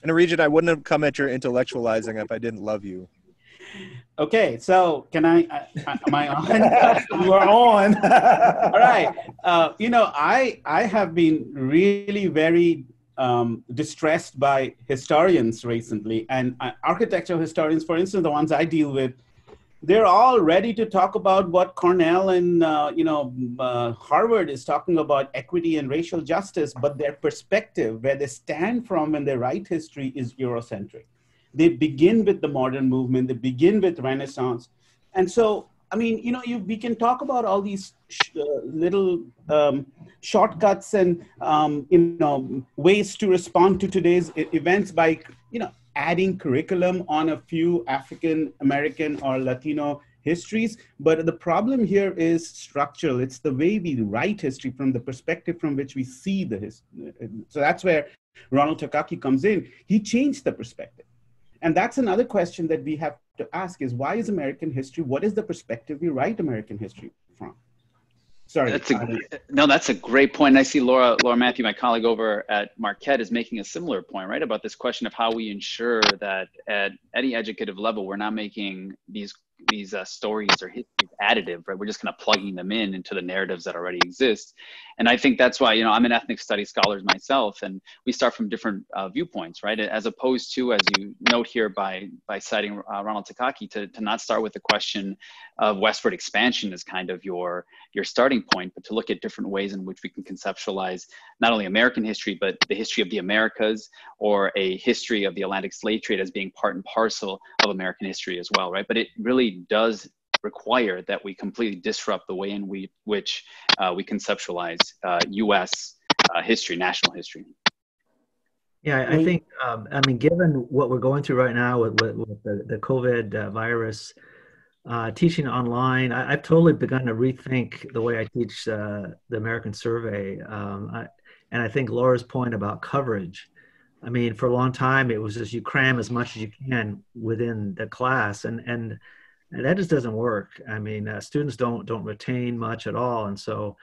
And Regent, I wouldn't have come at your intellectualizing if I didn't love you. Okay, so can am I on? You are on. All right. I have been really very distressed by historians recently, and architecture historians, for instance, the ones I deal with, they're all ready to talk about what Cornell and Harvard is talking about, equity and racial justice, but their perspective, where they stand from when they write history, is Eurocentric. They begin with the modern movement, they begin with Renaissance. And so, I mean, we can talk about all these little shortcuts and, ways to respond to today's events by, adding curriculum on a few African American or Latino histories. But the problem here is structural. It's the way we write history from the perspective from which we see the history. So that's where Ronald Takaki comes in. He changed the perspective. And that's another question that we have to ask is, why is American history, what is the perspective we write American history from? Sorry. That's a great point. And I see Laura Matthew, my colleague over at Marquette, is making a similar point, right? About this question of how we ensure that at any educative level, we're not making these stories or histories additive, right? We're just kind of plugging them into the narratives that already exist. And I think that's why, I'm an ethnic studies scholar myself, and we start from different viewpoints, right? As opposed to, as you note here by citing Ronald Takaki, to not start with the question of westward expansion as kind of your starting point, but to look at different ways in which we can conceptualize not only American history, but the history of the Americas, or a history of the Atlantic slave trade as being part and parcel of American history as well, right? But it really does require that we completely disrupt the way in which we conceptualize U.S. History, national history. Yeah, I think, given what we're going through right now with the COVID virus, teaching online, I've totally begun to rethink the way I teach the American Survey. And I think Laura's point about coverage, for a long time, it was just you cram as much as you can within the class, and that just doesn't work. Students don't retain much at all. And so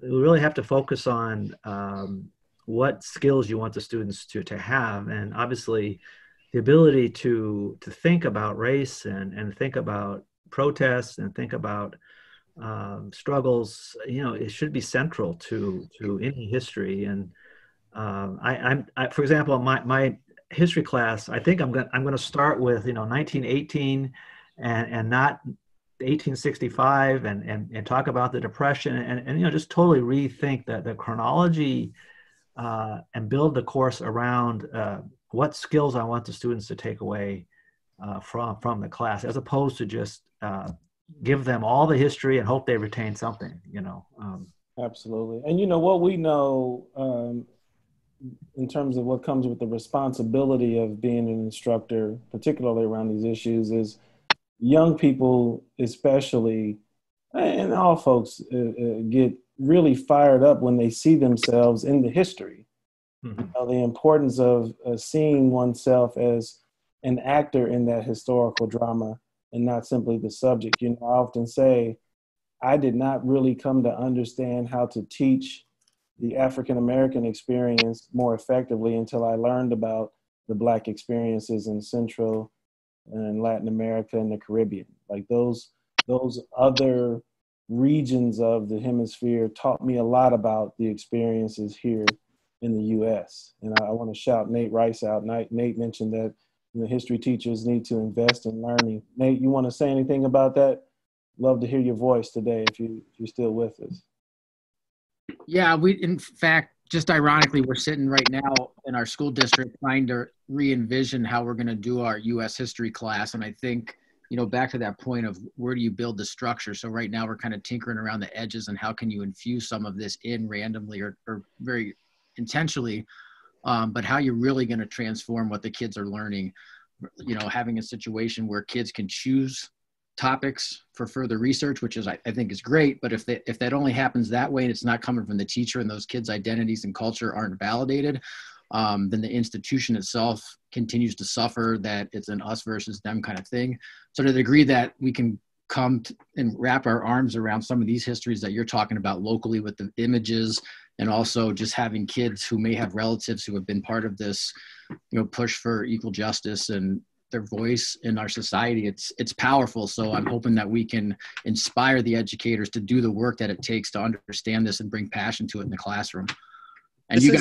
we really have to focus on what skills you want the students to have. And obviously the ability to think about race and think about protests and think about struggles, it should be central to any history. And for example, my history class, I think I'm going to start with 1918 and not 1865 and talk about the Depression and just totally rethink the chronology and build the course around what skills I want the students to take away from the class, as opposed to just give them all the history and hope they retain something. Absolutely. And what we know in terms of what comes with the responsibility of being an instructor, particularly around these issues, is young people especially, and all folks get really fired up when they see themselves in the history. Mm-hmm. The importance of seeing oneself as an actor in that historical drama and not simply the subject. I often say, I did not really come to understand how to teach the African-American experience more effectively until I learned about the Black experiences in Central and Latin America and the Caribbean. Like those other regions of the hemisphere taught me a lot about the experiences here in the U.S. And I want to shout Nate Rice out. Nate mentioned that history teachers need to invest in learning. Nate, you want to say anything about that? Love to hear your voice today if you're still with us. Yeah, in fact, just ironically, we're sitting right now in our school district trying to re-envision how we're going to do our U.S. history class. And I think, back to that point of where do you build the structure? So right now we're kind of tinkering around the edges and how can you infuse some of this in randomly or very intentionally, but how you're really going to transform what the kids are learning, having a situation where kids can choose topics for further research, which is, I think is great. But if that only happens that way and it's not coming from the teacher and those kids' identities and culture aren't validated, then the institution itself continues to suffer that it's an us versus them kind of thing. So to the degree that we can come and wrap our arms around some of these histories that you're talking about locally with the images, and also just having kids who may have relatives who have been part of this, push for equal justice and their voice in our society, it's powerful. So I'm hoping that we can inspire the educators to do the work that it takes to understand this and bring passion to it in the classroom. And you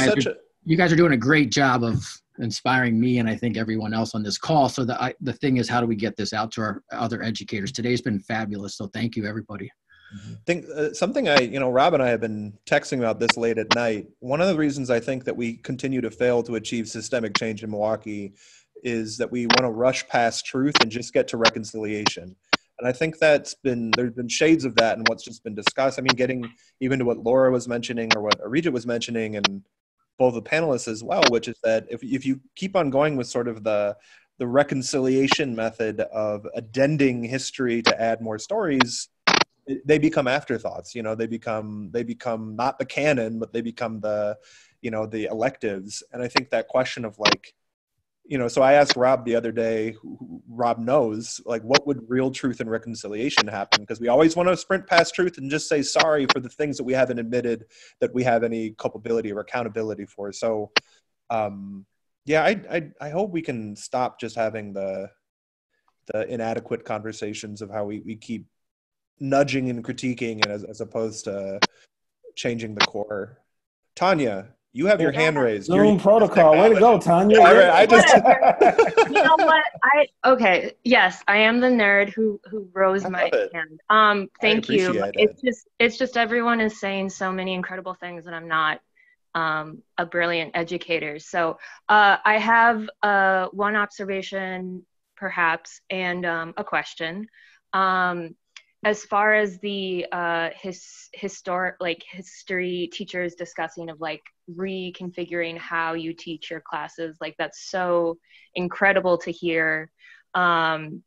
guys are doing a great job of inspiring me, and I think everyone else on this call. So the thing is, how do we get this out to our other educators? Today's been fabulous. So thank you, everybody. I think something Rob and I have been texting about this late at night. One of the reasons I think that we continue to fail to achieve systemic change in Milwaukee is that we want to rush past truth and just get to reconciliation. And I think there's been shades of that in what's just been discussed. Getting even to what Laura was mentioning or what Arijit was mentioning, and both the panelists as well, which is that if you keep on going with sort of the reconciliation method of addending history to add more stories, they become afterthoughts. They become not the canon, but they become the electives. And I think that question of so I asked Rob the other day, who Rob knows, what would real truth and reconciliation happen? Because we always want to sprint past truth and just say sorry for the things that we haven't admitted that we have any culpability or accountability for. So, I hope we can stop just having the the inadequate conversations of how we keep nudging and critiquing it as opposed to changing the core. Tanya, you have your hand raised. Zoom protocol. Way to go, Tanya. Yeah, right. I just You know what? Okay. Yes, I am the nerd who rose my hand. Thank you. It's just everyone is saying so many incredible things, and I'm not a brilliant educator. So I have one observation, perhaps, and a question. As far as the history teachers discussing of like reconfiguring how you teach your classes, like that's so incredible to hear. And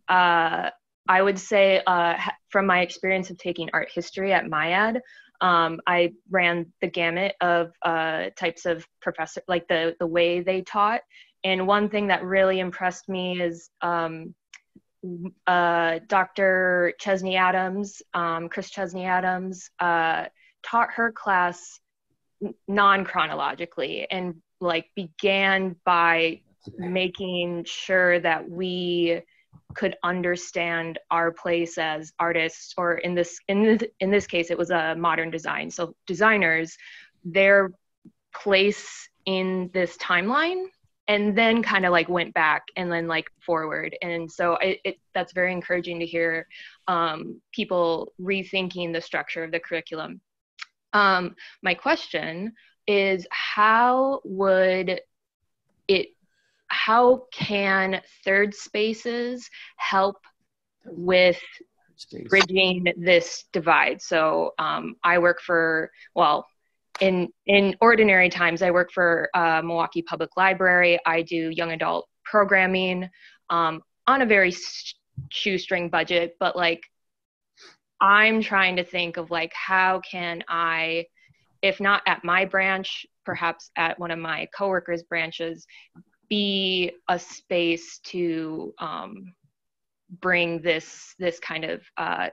I would say from my experience of taking art history at MIAD, I ran the gamut of types of professor, like the way they taught. And one thing that really impressed me is Dr. Chesney Adams, Chris Chesney Adams, taught her class non-chronologically and like began by making sure that we could understand our place as artists, or in this case, it was a modern design. So designers, their place in this timeline, and then kind of like went back and then like forward. And so that's very encouraging to hear people rethinking the structure of the curriculum. My question is, how can third spaces help with bridging this divide? So I work for, well, in ordinary times, I work for Milwaukee Public Library. I do young adult programming on a very shoestring budget, but like I'm trying to think of like, how can I, if not at my branch, perhaps at one of my coworkers' branches, be a space to bring this kind of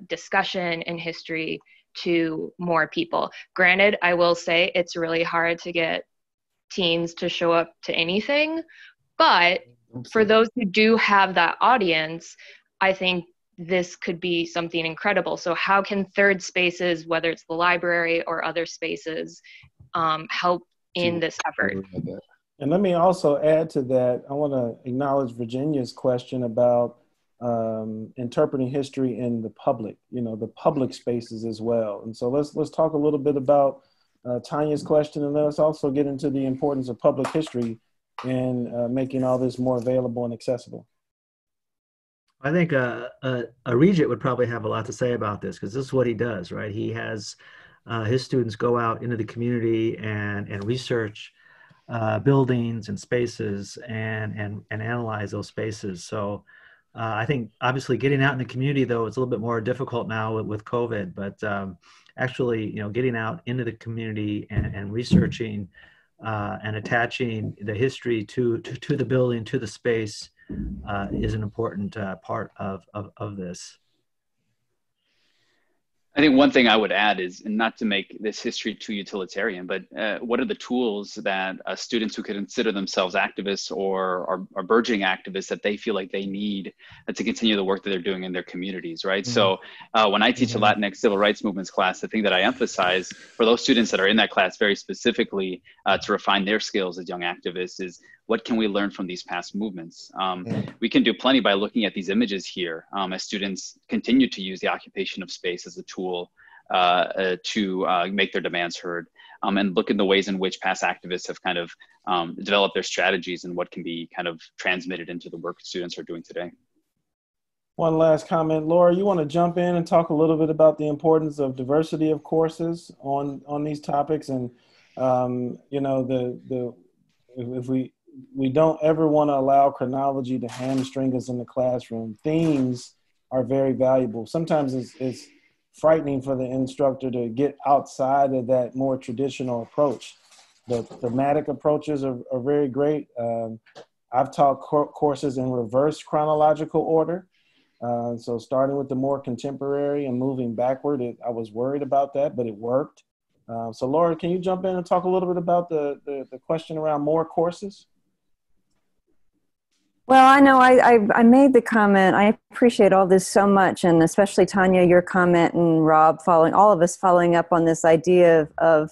discussion in history to more people. Granted, I will say it's really hard to get teens to show up to anything, but for those who do have that audience, I think this could be something incredible. So how can third spaces, whether it's the library or other spaces, help in this effort? And let me also add to that, I want to acknowledge Virginia's question about interpreting history in the public, the public spaces as well. And so let's talk a little bit about Tanya's question, and let's also get into the importance of public history in making all this more available and accessible. I think a regent would probably have a lot to say about this, because this is what he does, right? He has his students go out into the community and research buildings and spaces and analyze those spaces. So I think obviously getting out in the community, though, it's a little bit more difficult now with COVID, but actually, getting out into the community and researching and attaching the history to the building, to the space is an important part of this. I think one thing I would add is, and not to make this history too utilitarian, but what are the tools that students who could consider themselves activists or are burgeoning activists that they feel like they need to continue the work that they're doing in their communities, right? Mm-hmm. So when I teach a Latinx civil rights movements class, the thing that I emphasize for those students that are in that class very specifically to refine their skills as young activists is, what can we learn from these past movements? We can do plenty by looking at these images here as students continue to use the occupation of space as a tool to make their demands heard, and look at the ways in which past activists have kind of developed their strategies and what can be kind of transmitted into the work students are doing today. One last comment. Laura, you want to jump in and talk a little bit about the importance of diversity of courses on these topics, and if we don't ever want to allow chronology to hamstring us in the classroom. Themes are very valuable. Sometimes it's frightening for the instructor to get outside of that more traditional approach. The thematic approaches are very great. I've taught courses in reverse chronological order. So starting with the more contemporary and moving backward, I was worried about that, but it worked. So Laura, can you jump in and talk a little bit about the question around more courses? Well, I know I made the comment. I appreciate all this so much, and especially Tanya, your comment, and Rob, all of us following up on this idea of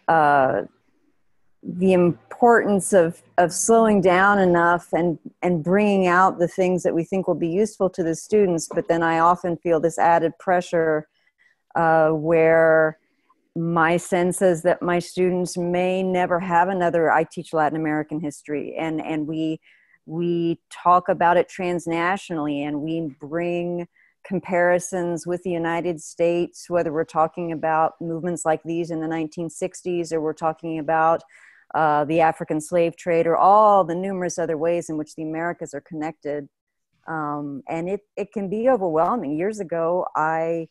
the importance of slowing down enough and bringing out the things that we think will be useful to the students. But then I often feel this added pressure where my sense is that my students may never have another. I teach Latin American history, and we talk about it transnationally, and we bring comparisons with the United States, whether we're talking about movements like these in the 1960s, or we're talking about the African slave trade, or all the numerous other ways in which the Americas are connected. And it can be overwhelming. Years ago, I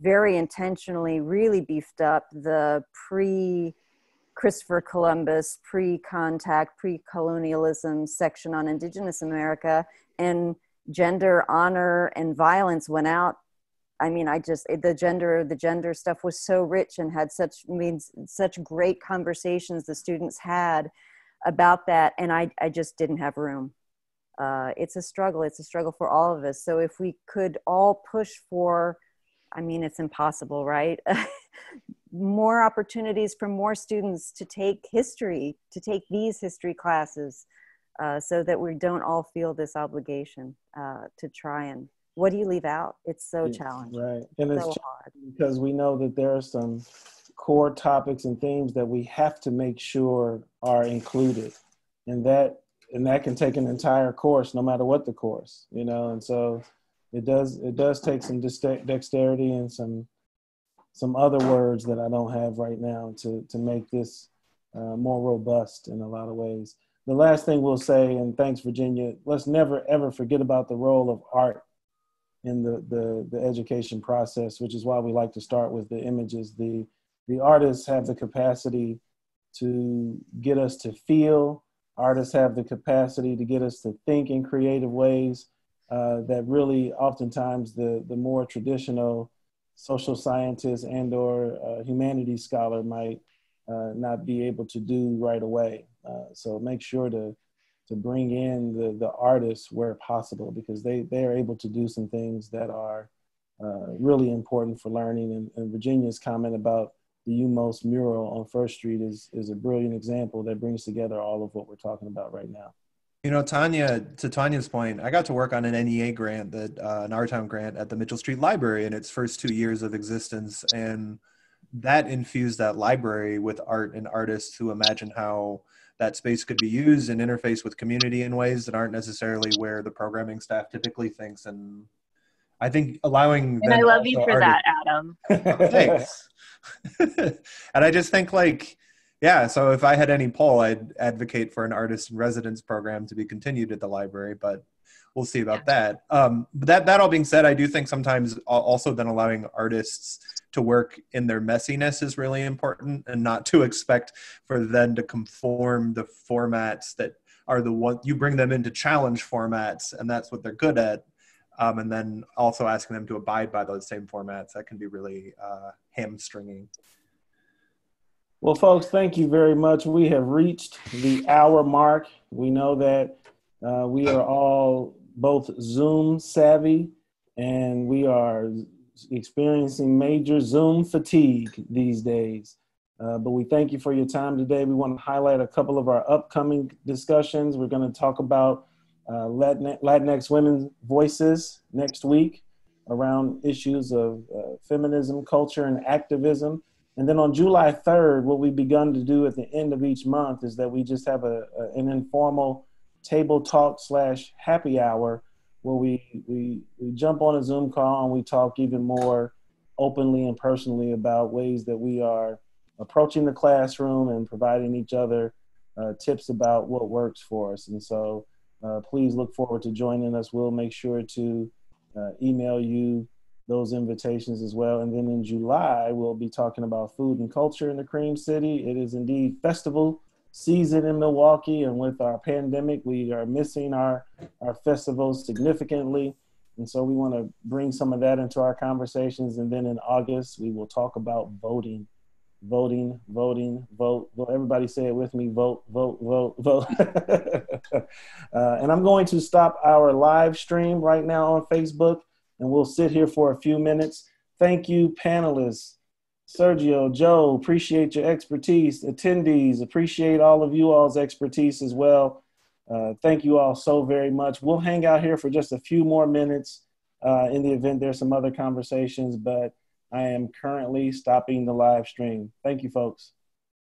very intentionally really beefed up the pre-Christopher Columbus, pre-contact, pre-colonialism section on Indigenous America, and gender, honor, and violence went out. I mean, the gender stuff was so rich and had such great conversations the students had about that. And I just didn't have room. It's a struggle. It's a struggle for all of us. So if we could all push for, I mean, it's impossible, right? More opportunities for more students to take history, to take these history classes, so that we don't all feel this obligation to try and, what do you leave out? It's so challenging. Right. And it's so hard. Because we know that there are some core topics and themes that we have to make sure are included. And that can take an entire course, no matter what the course, you know. And so it does take some dexterity and some other words that I don't have right now to make this more robust in a lot of ways. The last thing we'll say, and thanks, Virginia, let's never, ever forget about the role of art in the education process, which is why we like to start with the images. The artists have the capacity to get us to feel. Artists have the capacity to get us to think in creative ways that really oftentimes the more traditional social scientist and or humanities scholar might not be able to do right away. So make sure to bring in the artists where possible, because they are able to do some things that are really important for learning. And Virginia's comment about the UMOS mural on First Street is a brilliant example that brings together all of what we're talking about right now. You know, Tanya, to Tanya's point, I got to work on an NEA grant, an Our Town grant at the Mitchell Street Library in its first 2 years of existence. And that infused that library with art and artists who imagine how that space could be used and interface with community in ways that aren't necessarily where the programming staff typically thinks. And I think allowing and I love you for that, Adam. Thanks. And I just think, like, yeah, so if I had any poll, I'd advocate for an artist in residence program to be continued at the library, but we'll see about that. But that all being said, I do think sometimes also then allowing artists to work in their messiness is really important, and not to expect for them to conform the formats that are the one you bring them into challenge formats, and that's what they're good at. And then also asking them to abide by those same formats, that can be really hamstringing. Well, folks, thank you very much. We have reached the hour mark. We know that we are all both Zoom savvy, and we are experiencing major Zoom fatigue these days. But we thank you for your time today. We want to highlight a couple of our upcoming discussions. We're going to talk about Latinx women's voices next week around issues of feminism, culture, and activism. And then on July 3rd, what we've begun to do at the end of each month is that we just have an informal table talk / happy hour where we jump on a Zoom call and we talk even more openly and personally about ways that we are approaching the classroom and providing each other tips about what works for us. And so please look forward to joining us. We'll make sure to email you those invitations as well. And then in July, we'll be talking about food and culture in the Cream City. It is indeed festival season in Milwaukee, and with our pandemic, we are missing our festivals significantly. And so we want to bring some of that into our conversations. And then in August, we will talk about voting voting, voting, vote, vote. Everybody say it with me, vote, vote, vote, vote. And I'm going to stop our live stream right now on Facebook, and we'll sit here for a few minutes. Thank you, panelists. Sergio, Joe, appreciate your expertise. Attendees, appreciate all of you all's expertise as well. Thank you all so very much. We'll hang out here for just a few more minutes in the event there's some other conversations, but I am currently stopping the live stream. Thank you, folks.